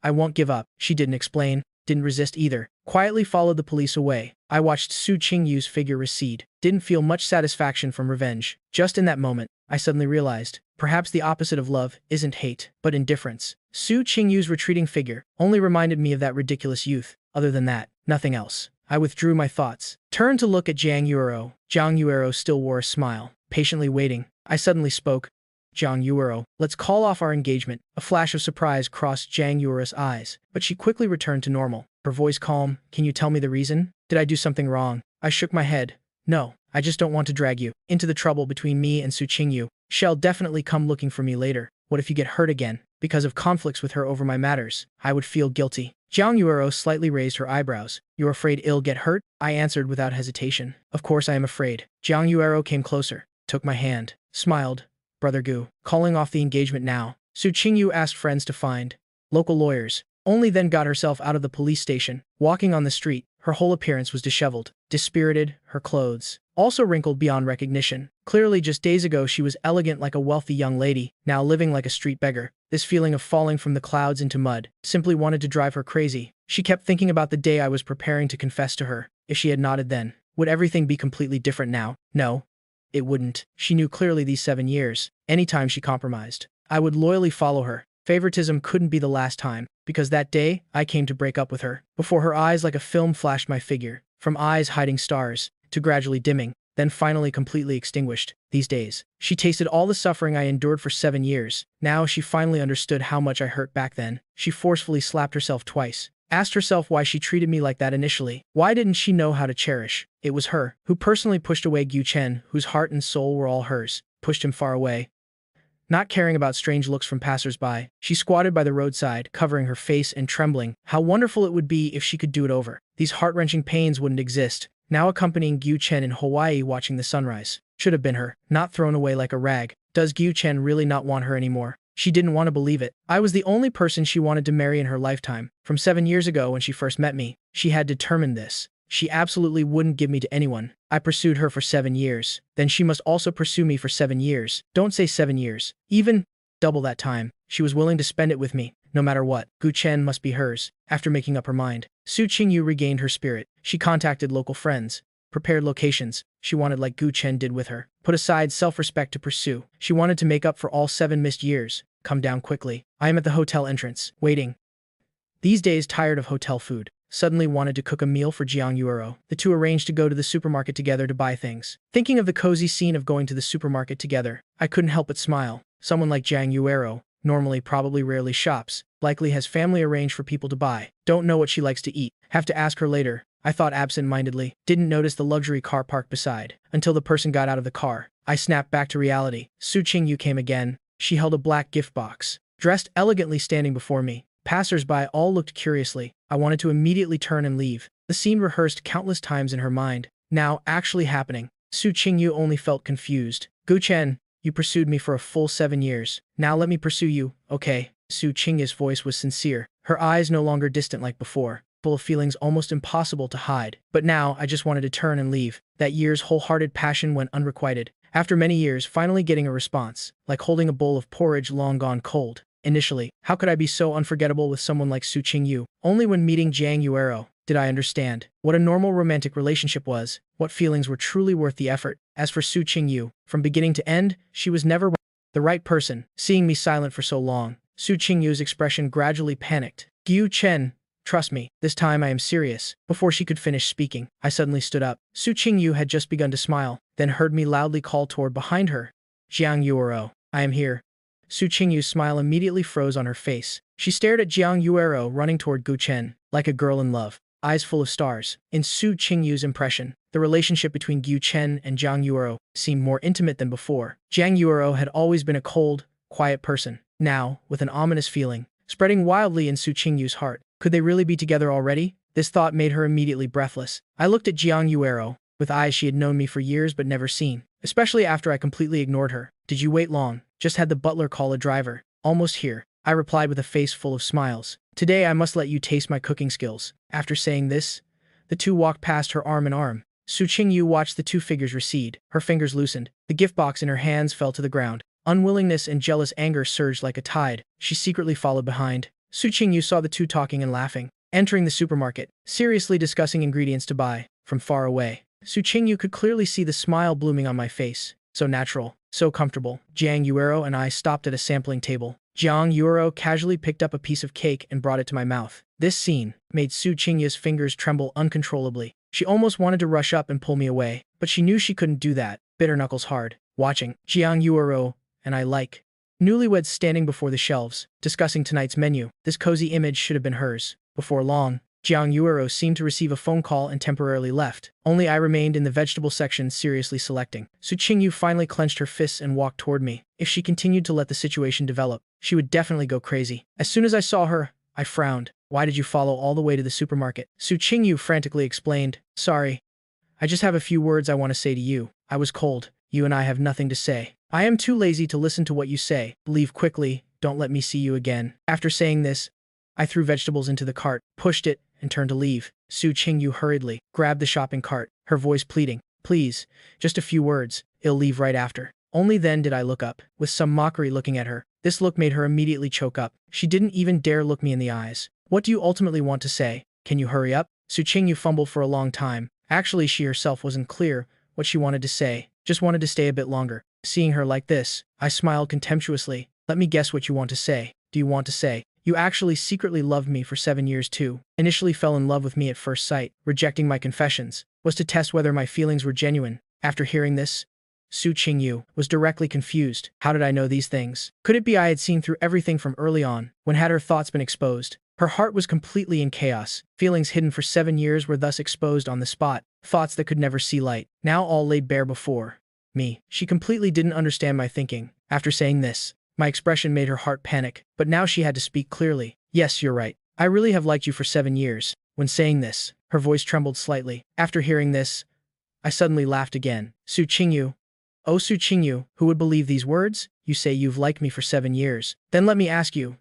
"I won't give up." She didn't explain, didn't resist either. Quietly followed the police away. I watched Su Qingyu's figure recede, didn't feel much satisfaction from revenge. Just in that moment, I suddenly realized, perhaps the opposite of love isn't hate, but indifference. Su Qingyu's retreating figure only reminded me of that ridiculous youth. Other than that, nothing else. I withdrew my thoughts, turned to look at Jiang Yuero. Jiang Yuero still wore a smile, patiently waiting. I suddenly spoke. Jiang Yuero, let's call off our engagement. A flash of surprise crossed Jiang Yuero's eyes, but she quickly returned to normal. Her voice calm. Can you tell me the reason? Did I do something wrong? I shook my head. No, I just don't want to drag you into the trouble between me and Su Qingyu. She'll definitely come looking for me later. What if you get hurt again? Because of conflicts with her over my matters, I would feel guilty. Jiang Yuero slightly raised her eyebrows. You're afraid I'll get hurt? I answered without hesitation. Of course I am afraid. Jiang Yuero came closer, took my hand, smiled. Brother Gu, calling off the engagement now. Su Qingyu asked friends to find local lawyers. Only then got herself out of the police station. Walking on the street, her whole appearance was disheveled, dispirited, her clothes also wrinkled beyond recognition. Clearly just days ago she was elegant like a wealthy young lady, now living like a street beggar. This feeling of falling from the clouds into mud simply wanted to drive her crazy. She kept thinking about the day I was preparing to confess to her. If she had nodded then, would everything be completely different now? No. It wouldn't. She knew clearly these 7 years. Anytime she compromised, I would loyally follow her. Favoritism couldn't be the last time, because that day, I came to break up with her. Before her eyes like a film flashed my figure, from eyes hiding stars, to gradually dimming, then finally completely extinguished. These days, she tasted all the suffering I endured for 7 years. Now she finally understood how much I hurt back then. She forcefully slapped herself twice. Asked herself why she treated me like that initially. Why didn't she know how to cherish? It was her who personally pushed away Gu Chen, whose heart and soul were all hers, pushed him far away. Not caring about strange looks from passers-by, she squatted by the roadside, covering her face and trembling. How wonderful it would be if she could do it over. These heart-wrenching pains wouldn't exist. Now accompanying Gu Chen in Hawaii watching the sunrise. Should have been her, not thrown away like a rag. Does Gu Chen really not want her anymore? She didn't want to believe it. I was the only person she wanted to marry in her lifetime. From 7 years ago when she first met me, she had determined this. She absolutely wouldn't give me to anyone. I pursued her for 7 years. Then she must also pursue me for 7 years. Don't say 7 years. Even double that time. She was willing to spend it with me, no matter what. Gu Chen must be hers. After making up her mind, Su Qingyu regained her spirit. She contacted local friends, prepared locations she wanted like Gu Chen did with her, put aside self-respect to pursue. She wanted to make up for all 7 missed years. Come down quickly. I am at the hotel entrance, waiting. These days tired of hotel food. Suddenly wanted to cook a meal for Jiang Yuero. The two arranged to go to the supermarket together to buy things. Thinking of the cozy scene of going to the supermarket together, I couldn't help but smile. Someone like Jiang Yuero, normally probably rarely shops, likely has family arranged for people to buy. Don't know what she likes to eat. Have to ask her later. I thought absent-mindedly. Didn't notice the luxury car parked beside, until the person got out of the car. I snapped back to reality. Su Qingyu came again. She held a black gift box, dressed elegantly standing before me. Passers-by all looked curiously. I wanted to immediately turn and leave. The scene rehearsed countless times in her mind, now actually happening. Su Qingyu only felt confused. Gu Chen, you pursued me for a full 7 years. Now let me pursue you, okay? Su Qingyu's voice was sincere, her eyes no longer distant like before, full of feelings almost impossible to hide. But now I just wanted to turn and leave. That year's wholehearted passion went unrequited. After many years, finally getting a response, like holding a bowl of porridge long gone cold. Initially, how could I be so unforgettable with someone like Su Qingyu? Only when meeting Jiang Yuero did I understand what a normal romantic relationship was, what feelings were truly worth the effort. As for Su Qingyu, from beginning to end, she was never the right person. Seeing me silent for so long, Su Qingyu's expression gradually panicked. Gu Chen, trust me, this time I am serious. Before she could finish speaking, I suddenly stood up. Su Qingyu had just begun to smile, then heard me loudly call toward behind her. Jiang Yuero, I am here. Su Qingyu's smile immediately froze on her face. She stared at Jiang Yuero running toward Gu Chen, like a girl in love, eyes full of stars. In Su Qingyu's impression, the relationship between Gu Chen and Jiang Yuero seemed more intimate than before. Jiang Yuero had always been a cold, quiet person. Now, with an ominous feeling, spreading wildly in Su Qingyu's heart, could they really be together already? This thought made her immediately breathless. I looked at Jiang Yuero, with eyes she had known me for years but never seen, especially after I completely ignored her. Did you wait long? Just had the butler call a driver. Almost here, I replied with a face full of smiles. Today I must let you taste my cooking skills. After saying this, the two walked past her arm in arm. Su Qingyu watched the two figures recede. Her fingers loosened. The gift box in her hands fell to the ground. Unwillingness and jealous anger surged like a tide. She secretly followed behind. Su Qingyu saw the two talking and laughing, entering the supermarket, seriously discussing ingredients to buy. from far away. Su Qingyu could clearly see the smile blooming on my face. So natural, so comfortable. Jiang Yuero and I stopped at a sampling table. Jiang Yuero casually picked up a piece of cake and brought it to my mouth. This scene made Su Qingyu's fingers tremble uncontrollably. She almost wanted to rush up and pull me away, but she knew she couldn't do that. Bitter knuckles hard. Watching Jiang Yuero and I like newlyweds standing before the shelves, discussing tonight's menu. This cozy image should have been hers. Before long, Jiang Yuero seemed to receive a phone call and temporarily left. Only I remained in the vegetable section seriously selecting. Su Qingyu finally clenched her fists and walked toward me. If she continued to let the situation develop, she would definitely go crazy. As soon as I saw her, I frowned. Why did you follow all the way to the supermarket? Su Qingyu frantically explained. Sorry. I just have a few words I want to say to you. I was cold. You and I have nothing to say. I am too lazy to listen to what you say. Leave quickly. Don't let me see you again. After saying this, I threw vegetables into the cart, pushed it, and turned to leave. Su Qingyu hurriedly grabbed the shopping cart, her voice pleading. Please, just a few words. I'll leave right after. Only then did I look up, with some mockery looking at her. This look made her immediately choke up. She didn't even dare look me in the eyes. What do you ultimately want to say? Can you hurry up? Su Qingyu fumbled for a long time. Actually, she herself wasn't clear what she wanted to say. Just wanted to stay a bit longer. Seeing her like this, I smiled contemptuously. Let me guess what you want to say. Do you want to say you actually secretly loved me for 7 years too? Initially fell in love with me at first sight, rejecting my confessions, was to test whether my feelings were genuine. After hearing this, Su Qingyu was directly confused. How did I know these things? Could it be I had seen through everything from early on? When had her thoughts been exposed? Her heart was completely in chaos. Feelings hidden for 7 years were thus exposed on the spot. Thoughts that could never see light, now all laid bare before me. She completely didn't understand my thinking. After saying this, my expression made her heart panic, but now she had to speak clearly. Yes, you're right. I really have liked you for 7 years. When saying this, her voice trembled slightly. After hearing this, I suddenly laughed again. Su Qingyu. Oh, Su Qingyu, who would believe these words? You say you've liked me for 7 years. Then let me ask you,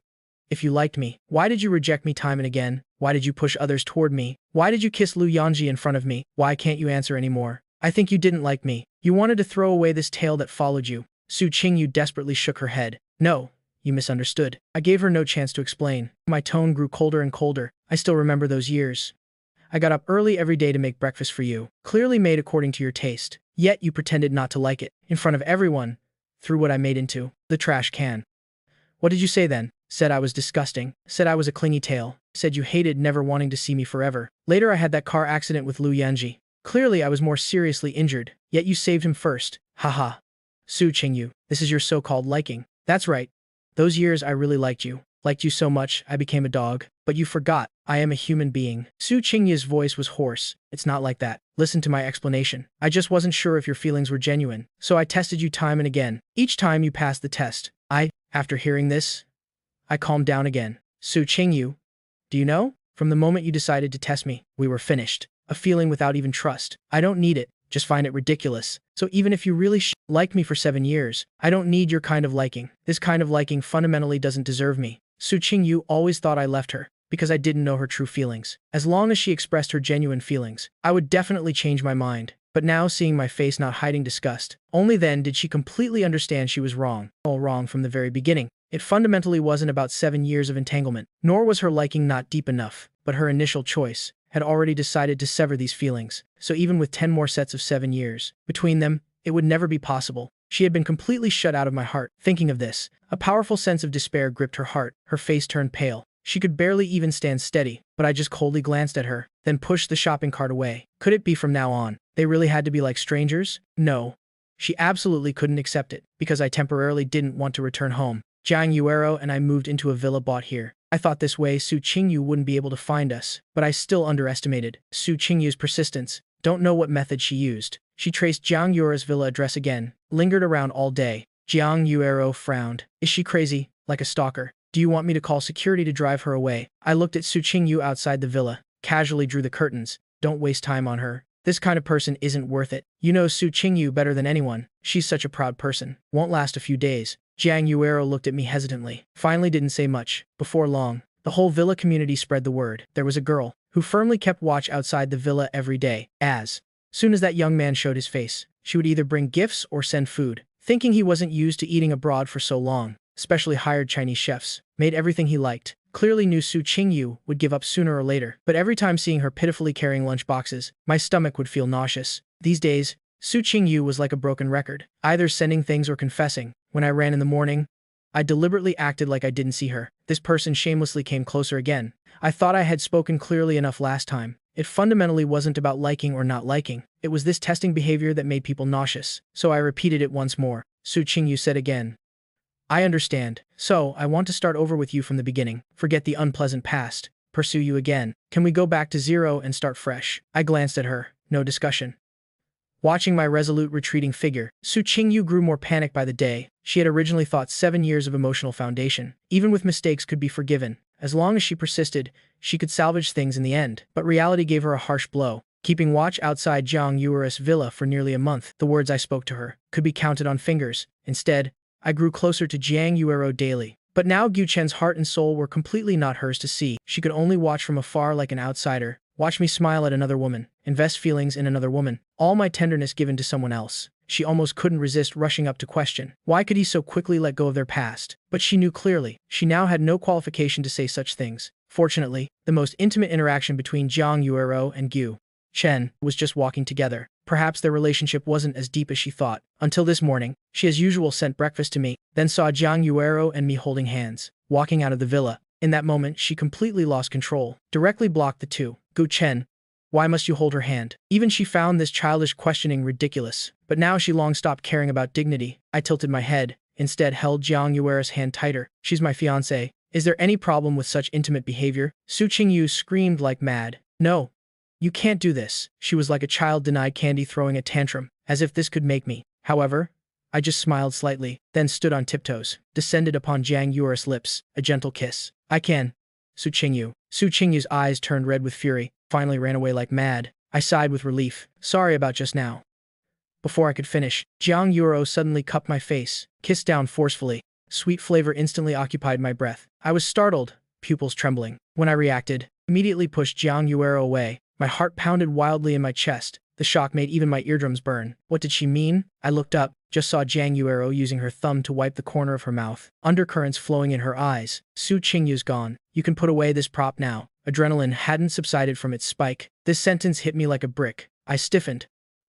if you liked me, why did you reject me time and again? Why did you push others toward me? Why did you kiss Lu Yanji in front of me? Why can't you answer anymore? I think you didn't like me. You wanted to throw away this tail that followed you. Su Qingyu desperately shook her head. No, you misunderstood. I gave her no chance to explain. My tone grew colder and colder. I still remember those years. I got up early every day to make breakfast for you, clearly made according to your taste. Yet you pretended not to like it. In front of everyone, threw what I made into the trash can. What did you say then? Said I was disgusting. Said I was a clingy tail. Said you hated never wanting to see me forever. Later I had that car accident with Lu Yanji. Clearly I was more seriously injured, yet you saved him first. Haha. Su Qingyu, this is your so-called liking. That's right. Those years I really liked you. Liked you so much, I became a dog. But you forgot, I am a human being. Su Qingyu's voice was hoarse. It's not like that. Listen to my explanation. I just wasn't sure if your feelings were genuine, so I tested you time and again. Each time you passed the test. After hearing this, I calmed down again. Su Qingyu, do you know? From the moment you decided to test me, we were finished. A feeling without even trust. I don't need it, just find it ridiculous. So even if you really like me for 7 years, I don't need your kind of liking. This kind of liking fundamentally doesn't deserve me. Su Qingyu always thought I left her, because I didn't know her true feelings. As long as she expressed her genuine feelings, I would definitely change my mind. But now seeing my face not hiding disgust, only then did she completely understand she was wrong. All wrong from the very beginning. It fundamentally wasn't about 7 years of entanglement, nor was her liking not deep enough, but her initial choice had already decided to sever these feelings. So even with 10 more sets of 7 years between them, it would never be possible. She had been completely shut out of my heart. Thinking of this, a powerful sense of despair gripped her heart. Her face turned pale. She could barely even stand steady, but I just coldly glanced at her, then pushed the shopping cart away. Could it be from now on, they really had to be like strangers? No. She absolutely couldn't accept it, because I temporarily didn't want to return home. Jiang Yuero and I moved into a villa bought here. I thought this way Su Qingyu wouldn't be able to find us, but I still underestimated Su Qingyu's persistence. Don't know what method she used. She traced Jiang Yuero's villa address again, lingered around all day. Jiang Yuero frowned. Is she crazy? Like a stalker? Do you want me to call security to drive her away? I looked at Su Qingyu outside the villa, casually drew the curtains. Don't waste time on her. This kind of person isn't worth it. You know Su Qingyu better than anyone. She's such a proud person. Won't last a few days. Jiang Yuero looked at me hesitantly. Finally didn't say much. Before long, the whole villa community spread the word. There was a girl who firmly kept watch outside the villa every day. As soon as that young man showed his face, she would either bring gifts or send food. Thinking he wasn't used to eating abroad for so long, especially hired Chinese chefs, made everything he liked. clearly knew Su Qingyu would give up sooner or later, but every time seeing her pitifully carrying lunch boxes, my stomach would feel nauseous. These days, Su Qingyu was like a broken record, either sending things or confessing. When I ran in the morning, I deliberately acted like I didn't see her. This person shamelessly came closer again. I thought I had spoken clearly enough last time. It fundamentally wasn't about liking or not liking. It was this testing behavior that made people nauseous. So I repeated it once more. Su Qingyu said again, I understand. So, I want to start over with you from the beginning. Forget the unpleasant past. Pursue you again. Can we go back to zero and start fresh? I glanced at her. No discussion. Watching my resolute retreating figure, Su Qingyu grew more panicked by the day. She had originally thought 7 years of emotional foundation, even with mistakes, could be forgiven. As long as she persisted, she could salvage things in the end. But reality gave her a harsh blow. Keeping watch outside Jiang Yuer's villa for nearly a month, the words I spoke to her could be counted on fingers. Instead, I grew closer to Jiang Yuero daily. But now Gu Chen's heart and soul were completely not hers to see. She could only watch from afar like an outsider, watch me smile at another woman, invest feelings in another woman, all my tenderness given to someone else. She almost couldn't resist rushing up to question, why could he so quickly let go of their past? But she knew clearly, she now had no qualification to say such things. Fortunately, the most intimate interaction between Jiang Yuero and Gu Chen was just walking together. Perhaps their relationship wasn't as deep as she thought. Until this morning, she as usual sent breakfast to me, then saw Jiang Yuero and me holding hands, walking out of the villa. In that moment, she completely lost control, directly blocked the two. Gu Chen, why must you hold her hand? Even she found this childish questioning ridiculous. But now she long stopped caring about dignity. I tilted my head, instead held Jiang Yuer's hand tighter. She's my fiancé. Is there any problem with such intimate behavior? Su Qingyu screamed like mad. No. You can't do this. She was like a child denied candy throwing a tantrum, as if this could make me. However, I just smiled slightly, then stood on tiptoes, descended upon Jiang Yuer's lips, a gentle kiss. I can. Su Qingyu. Su Qingyu's eyes turned red with fury, finally ran away like mad. I sighed with relief. Sorry about just now. Before I could finish, Jiang Yuero suddenly cupped my face, kissed down forcefully. Sweet flavor instantly occupied my breath. I was startled, pupils trembling. When I reacted, immediately pushed Jiang Yuero away. My heart pounded wildly in my chest. The shock made even my eardrums burn. What did she mean? I looked up, just saw Jiang Yuero using her thumb to wipe the corner of her mouth, undercurrents flowing in her eyes. Su Qingyu's gone. You can put away this prop now. Adrenaline hadn't subsided from its spike. This sentence hit me like a brick. I stiffened.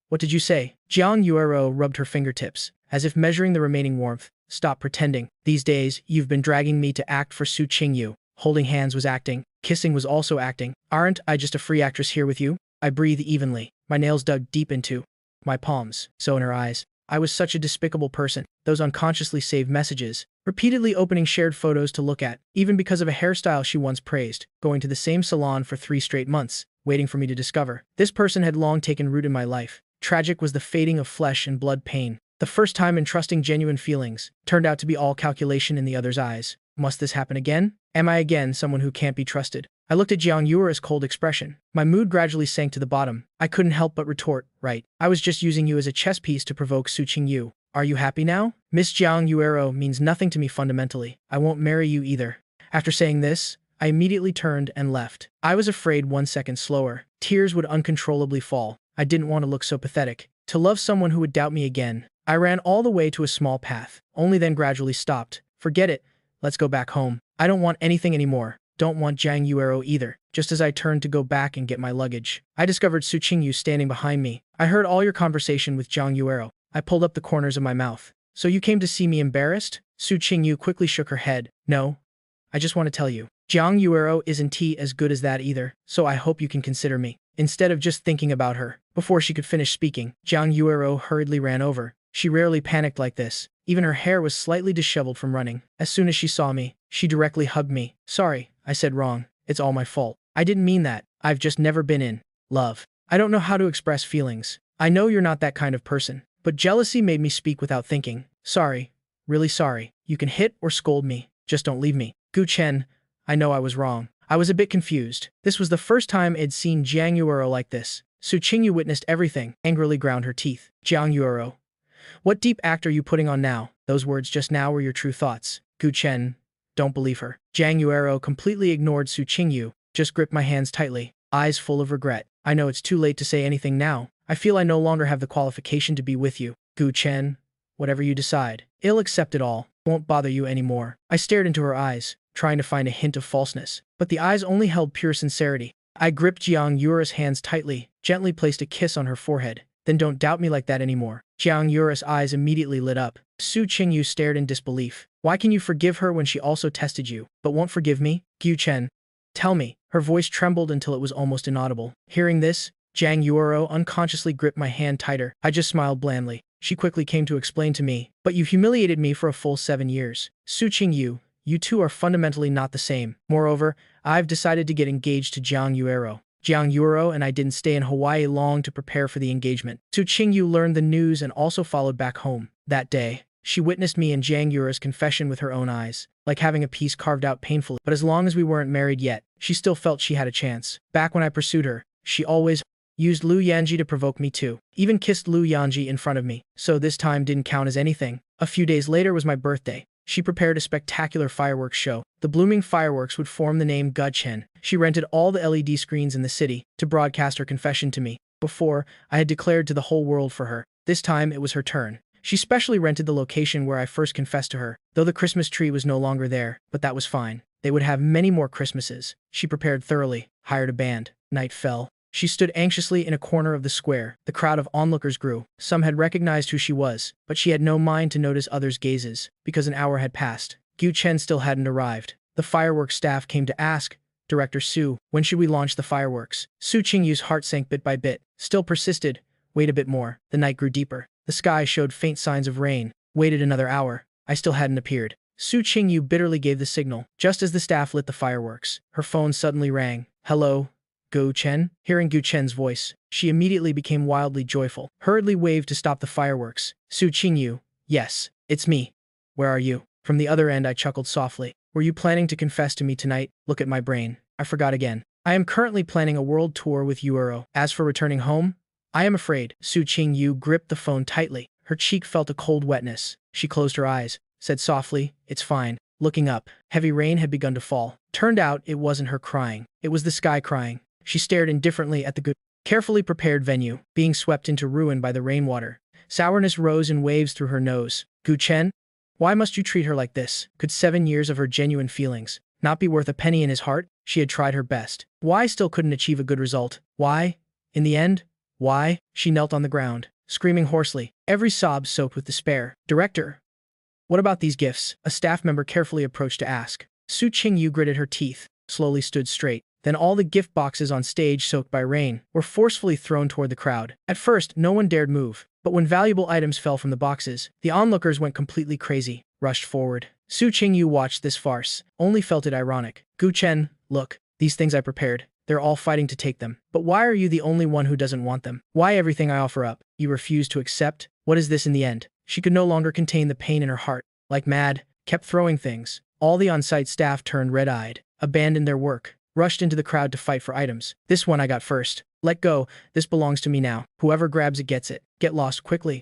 What did you say? Jiang Yuero rubbed her fingertips, as if measuring the remaining warmth. Stop pretending. These days, you've been dragging me to act for Su Qingyu. Holding hands was acting. Kissing was also acting. Aren't I just a free actress here with you? I breathed evenly, my nails dug deep into my palms. So in her eyes, I was such a despicable person. Those unconsciously saved messages, repeatedly opening shared photos to look at, even because of a hairstyle she once praised, going to the same salon for 3 straight months, waiting for me to discover. This person had long taken root in my life. Tragic was the fading of flesh and blood pain. The first time entrusting genuine feelings turned out to be all calculation in the other's eyes. Must this happen again? Am I again someone who can't be trusted? I looked at Jiang Yuer's cold expression. My mood gradually sank to the bottom. I couldn't help but retort, right. I was just using you as a chess piece to provoke Su Qingyu. Are you happy now? Miss Jiang Yuero means nothing to me fundamentally. I won't marry you either. After saying this, I immediately turned and left. I was afraid 1 second slower, tears would uncontrollably fall. I didn't want to look so pathetic. To love someone who would doubt me again. I ran all the way to a small path, only then gradually stopped. Forget it. Let's go back home. I don't want anything anymore. Don't want Jiang Yuero either. Just as I turned to go back and get my luggage, I discovered Su Qingyu standing behind me. I heard all your conversation with Jiang Yuero. I pulled up the corners of my mouth. So you came to see me embarrassed? Su Qingyu quickly shook her head. No. I just want to tell you. Jiang Yuero isn't as good as that either, so I hope you can consider me. Instead of just thinking about her. Before she could finish speaking, Jiang Yuero hurriedly ran over. She rarely panicked like this. Even her hair was slightly disheveled from running. As soon as she saw me, she directly hugged me. Sorry, I said wrong. It's all my fault. I didn't mean that. I've just never been in love. I don't know how to express feelings. I know you're not that kind of person. But jealousy made me speak without thinking. Sorry. Really sorry. You can hit or scold me. Just don't leave me. Gu Chen, I know I was wrong. I was a bit confused. This was the first time I'd seen Jiang Yuero like this. Su Qingyu witnessed everything, angrily ground her teeth. Jiang Yuero. What deep act are you putting on now? Those words just now were your true thoughts. Gu Chen, don't believe her. Jiang Yuero completely ignored Su Qingyu, just gripped my hands tightly, eyes full of regret. I know it's too late to say anything now. I feel I no longer have the qualification to be with you. Gu Chen, whatever you decide, I'll accept it all. Won't bother you anymore. I stared into her eyes, trying to find a hint of falseness, but the eyes only held pure sincerity. I gripped Jiang Yura's hands tightly, gently placed a kiss on her forehead. Then don't doubt me like that anymore. Jiang Yura's eyes immediately lit up. Su Qingyu stared in disbelief. Why can you forgive her when she also tested you, but won't forgive me? Gu Chen. Tell me. Her voice trembled until it was almost inaudible. Hearing this, Jiang Yuro unconsciously gripped my hand tighter. I just smiled blandly. She quickly came to explain to me. But you humiliated me for a full 7 years. Su Qingyu, you two are fundamentally not the same. Moreover, I've decided to get engaged to Jiang Yuero. Jiang Yuro and I didn't stay in Hawaii long to prepare for the engagement. Su Qingyu learned the news and also followed back home. That day, she witnessed me and Jiang Yuro's confession with her own eyes, like having a piece carved out painfully. But as long as we weren't married yet, she still felt she had a chance. Back when I pursued her, she always used Lu Yanji to provoke me too. Even kissed Lu Yanji in front of me. So this time didn't count as anything. A few days later was my birthday. She prepared a spectacular fireworks show. The blooming fireworks would form the name Guchen. She rented all the LED screens in the city to broadcast her confession to me. Before, I had declared to the whole world for her. This time, it was her turn. She specially rented the location where I first confessed to her, though the Christmas tree was no longer there, but that was fine. They would have many more Christmases. She prepared thoroughly, hired a band. Night fell. She stood anxiously in a corner of the square. The crowd of onlookers grew. Some had recognized who she was, but she had no mind to notice others' gazes, because an hour had passed. Gu Chen still hadn't arrived. The fireworks staff came to ask, Director Su, when should we launch the fireworks? Su Qingyu's heart sank bit by bit. Still persisted. Wait a bit more. The night grew deeper. The sky showed faint signs of rain. Waited another hour. I still hadn't appeared. Su Qingyu bitterly gave the signal. Just as the staff lit the fireworks, her phone suddenly rang. Hello? Gu Chen? Hearing Gu Chen's voice, she immediately became wildly joyful. Hurriedly waved to stop the fireworks. Su Qingyu. Yes, it's me. Where are you? From the other end I chuckled softly. Were you planning to confess to me tonight? Look at my brain. I forgot again. I am currently planning a world tour with Yuero. As for returning home, I am afraid. Su Qingyu gripped the phone tightly. Her cheek felt a cold wetness. She closed her eyes, said softly, It's fine. Looking up, heavy rain had begun to fall. Turned out it wasn't her crying. It was the sky crying. She stared indifferently at the good, carefully prepared venue, being swept into ruin by the rainwater. Sourness rose in waves through her nose. Gu Chen? Why must you treat her like this? Could 7 years of her genuine feelings not be worth a penny in his heart? She had tried her best. Why still couldn't achieve a good result? Why? In the end? Why? She knelt on the ground, screaming hoarsely, every sob soaked with despair. Director, what about these gifts? A staff member carefully approached to ask. Su Qingyu gritted her teeth, slowly stood straight. Then all the gift boxes on stage soaked by rain were forcefully thrown toward the crowd. At first, no one dared move, but when valuable items fell from the boxes, the onlookers went completely crazy, rushed forward. Su Qingyu watched this farce, only felt it ironic. Gu Chen, look, these things I prepared. They're all fighting to take them. But why are you the only one who doesn't want them? Why everything I offer up, you refuse to accept? What is this in the end? She could no longer contain the pain in her heart. Like mad, kept throwing things. All the on-site staff turned red-eyed, abandoned their work, rushed into the crowd to fight for items. This one I got first. Let go, this belongs to me now. Whoever grabs it gets it. Get lost quickly.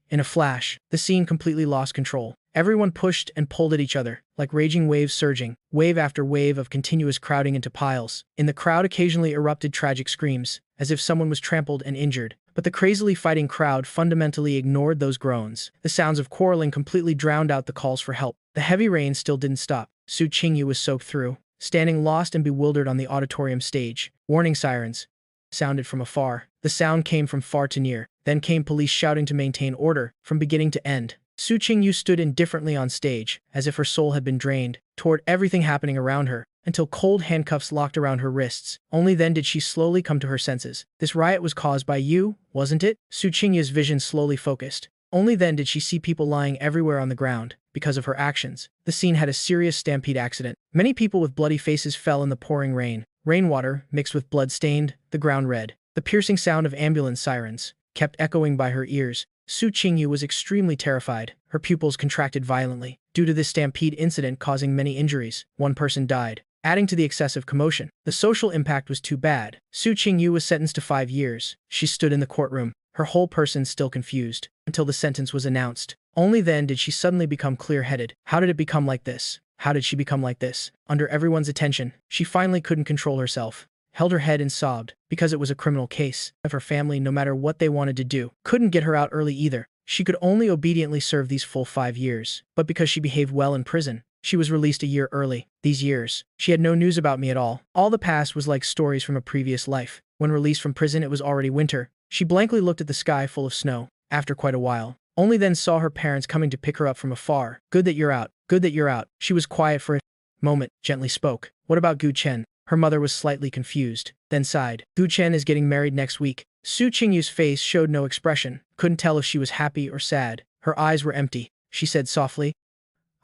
In a flash, the scene completely lost control. Everyone pushed and pulled at each other, like raging waves surging, wave after wave of continuous crowding into piles. In the crowd occasionally erupted tragic screams, as if someone was trampled and injured. But the crazily fighting crowd fundamentally ignored those groans. The sounds of quarreling completely drowned out the calls for help. The heavy rain still didn't stop. Su Qingyu was soaked through, standing lost and bewildered on the auditorium stage. Warning sirens sounded from afar. The sound came from far to near. Then came police shouting to maintain order, from beginning to end. Su Qingyu stood indifferently on stage, as if her soul had been drained, toward everything happening around her, until cold handcuffs locked around her wrists. Only then did she slowly come to her senses. This riot was caused by you, wasn't it? Su Qingyu's vision slowly focused. Only then did she see people lying everywhere on the ground, because of her actions. The scene had a serious stampede accident. Many people with bloody faces fell in the pouring rain. Rainwater, mixed with blood stained the ground red. The piercing sound of ambulance sirens kept echoing by her ears. Su Qingyu was extremely terrified. Her pupils contracted violently. Due to this stampede incident causing many injuries, one person died, adding to the excessive commotion. The social impact was too bad. Su Qingyu was sentenced to 5 years. She stood in the courtroom, her whole person still confused, until the sentence was announced. Only then did she suddenly become clear-headed. How did it become like this? How did she become like this? Under everyone's attention, she finally couldn't control herself, held her head and sobbed, because it was a criminal case. Of her family, no matter what they wanted to do, couldn't get her out early either. She could only obediently serve these full 5 years, but because she behaved well in prison, she was released a year early. These years, she had no news about me at all. All the past was like stories from a previous life. When released from prison, it was already winter. She blankly looked at the sky full of snow. After quite a while, only then saw her parents coming to pick her up from afar. Good that you're out. Good that you're out. She was quiet for a moment, gently spoke. What about Gu Chen? Her mother was slightly confused, then sighed. Gu Chen is getting married next week. Su Qingyu's face showed no expression. Couldn't tell if she was happy or sad. Her eyes were empty. She said softly,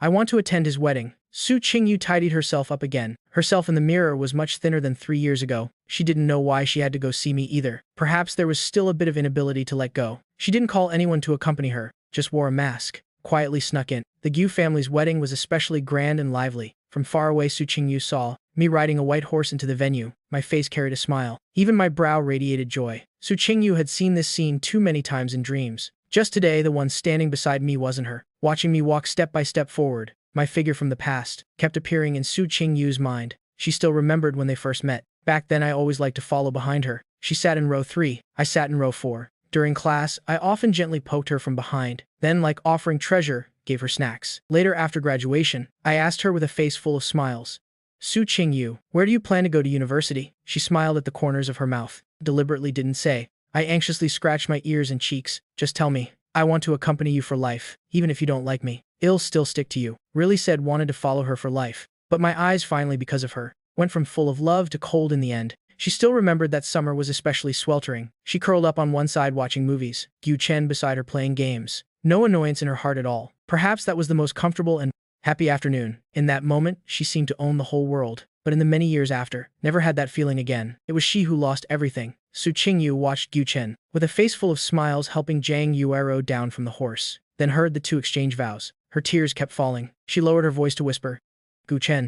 I want to attend his wedding. Su Qingyu tidied herself up again. Herself in the mirror was much thinner than 3 years ago. She didn't know why she had to go see me either. Perhaps there was still a bit of inability to let go. She didn't call anyone to accompany her, just wore a mask. Quietly snuck in. The Gu family's wedding was especially grand and lively. From far away, Su Qingyu saw me riding a white horse into the venue. My face carried a smile. Even my brow radiated joy. Su Qingyu had seen this scene too many times in dreams. Just today, the one standing beside me wasn't her. Watching me walk step by step forward, my figure from the past kept appearing in Su Qingyu's mind. She still remembered when they first met. Back then, I always liked to follow behind her. She sat in row 3. I sat in row 4. During class, I often gently poked her from behind. Then, like offering treasure, gave her snacks. Later, after graduation, I asked her with a face full of smiles, Su Qingyu, where do you plan to go to university? She smiled at the corners of her mouth. Deliberately didn't say. I anxiously scratched my ears and cheeks. Just tell me. I want to accompany you for life, even if you don't like me. I'll still stick to you. Really said wanted to follow her for life. But my eyes finally, because of her, went from full of love to cold in the end. She still remembered that summer was especially sweltering. She curled up on one side watching movies, Gu Chen beside her playing games. No annoyance in her heart at all. Perhaps that was the most comfortable and happy afternoon. In that moment, she seemed to own the whole world. But in the many years after, never had that feeling again. It was she who lost everything. Su Qingyu watched Gu Chen, with a face full of smiles, helping Zhang Yuero down from the horse, then heard the two exchange vows. Her tears kept falling. She lowered her voice to whisper, Gu Chen,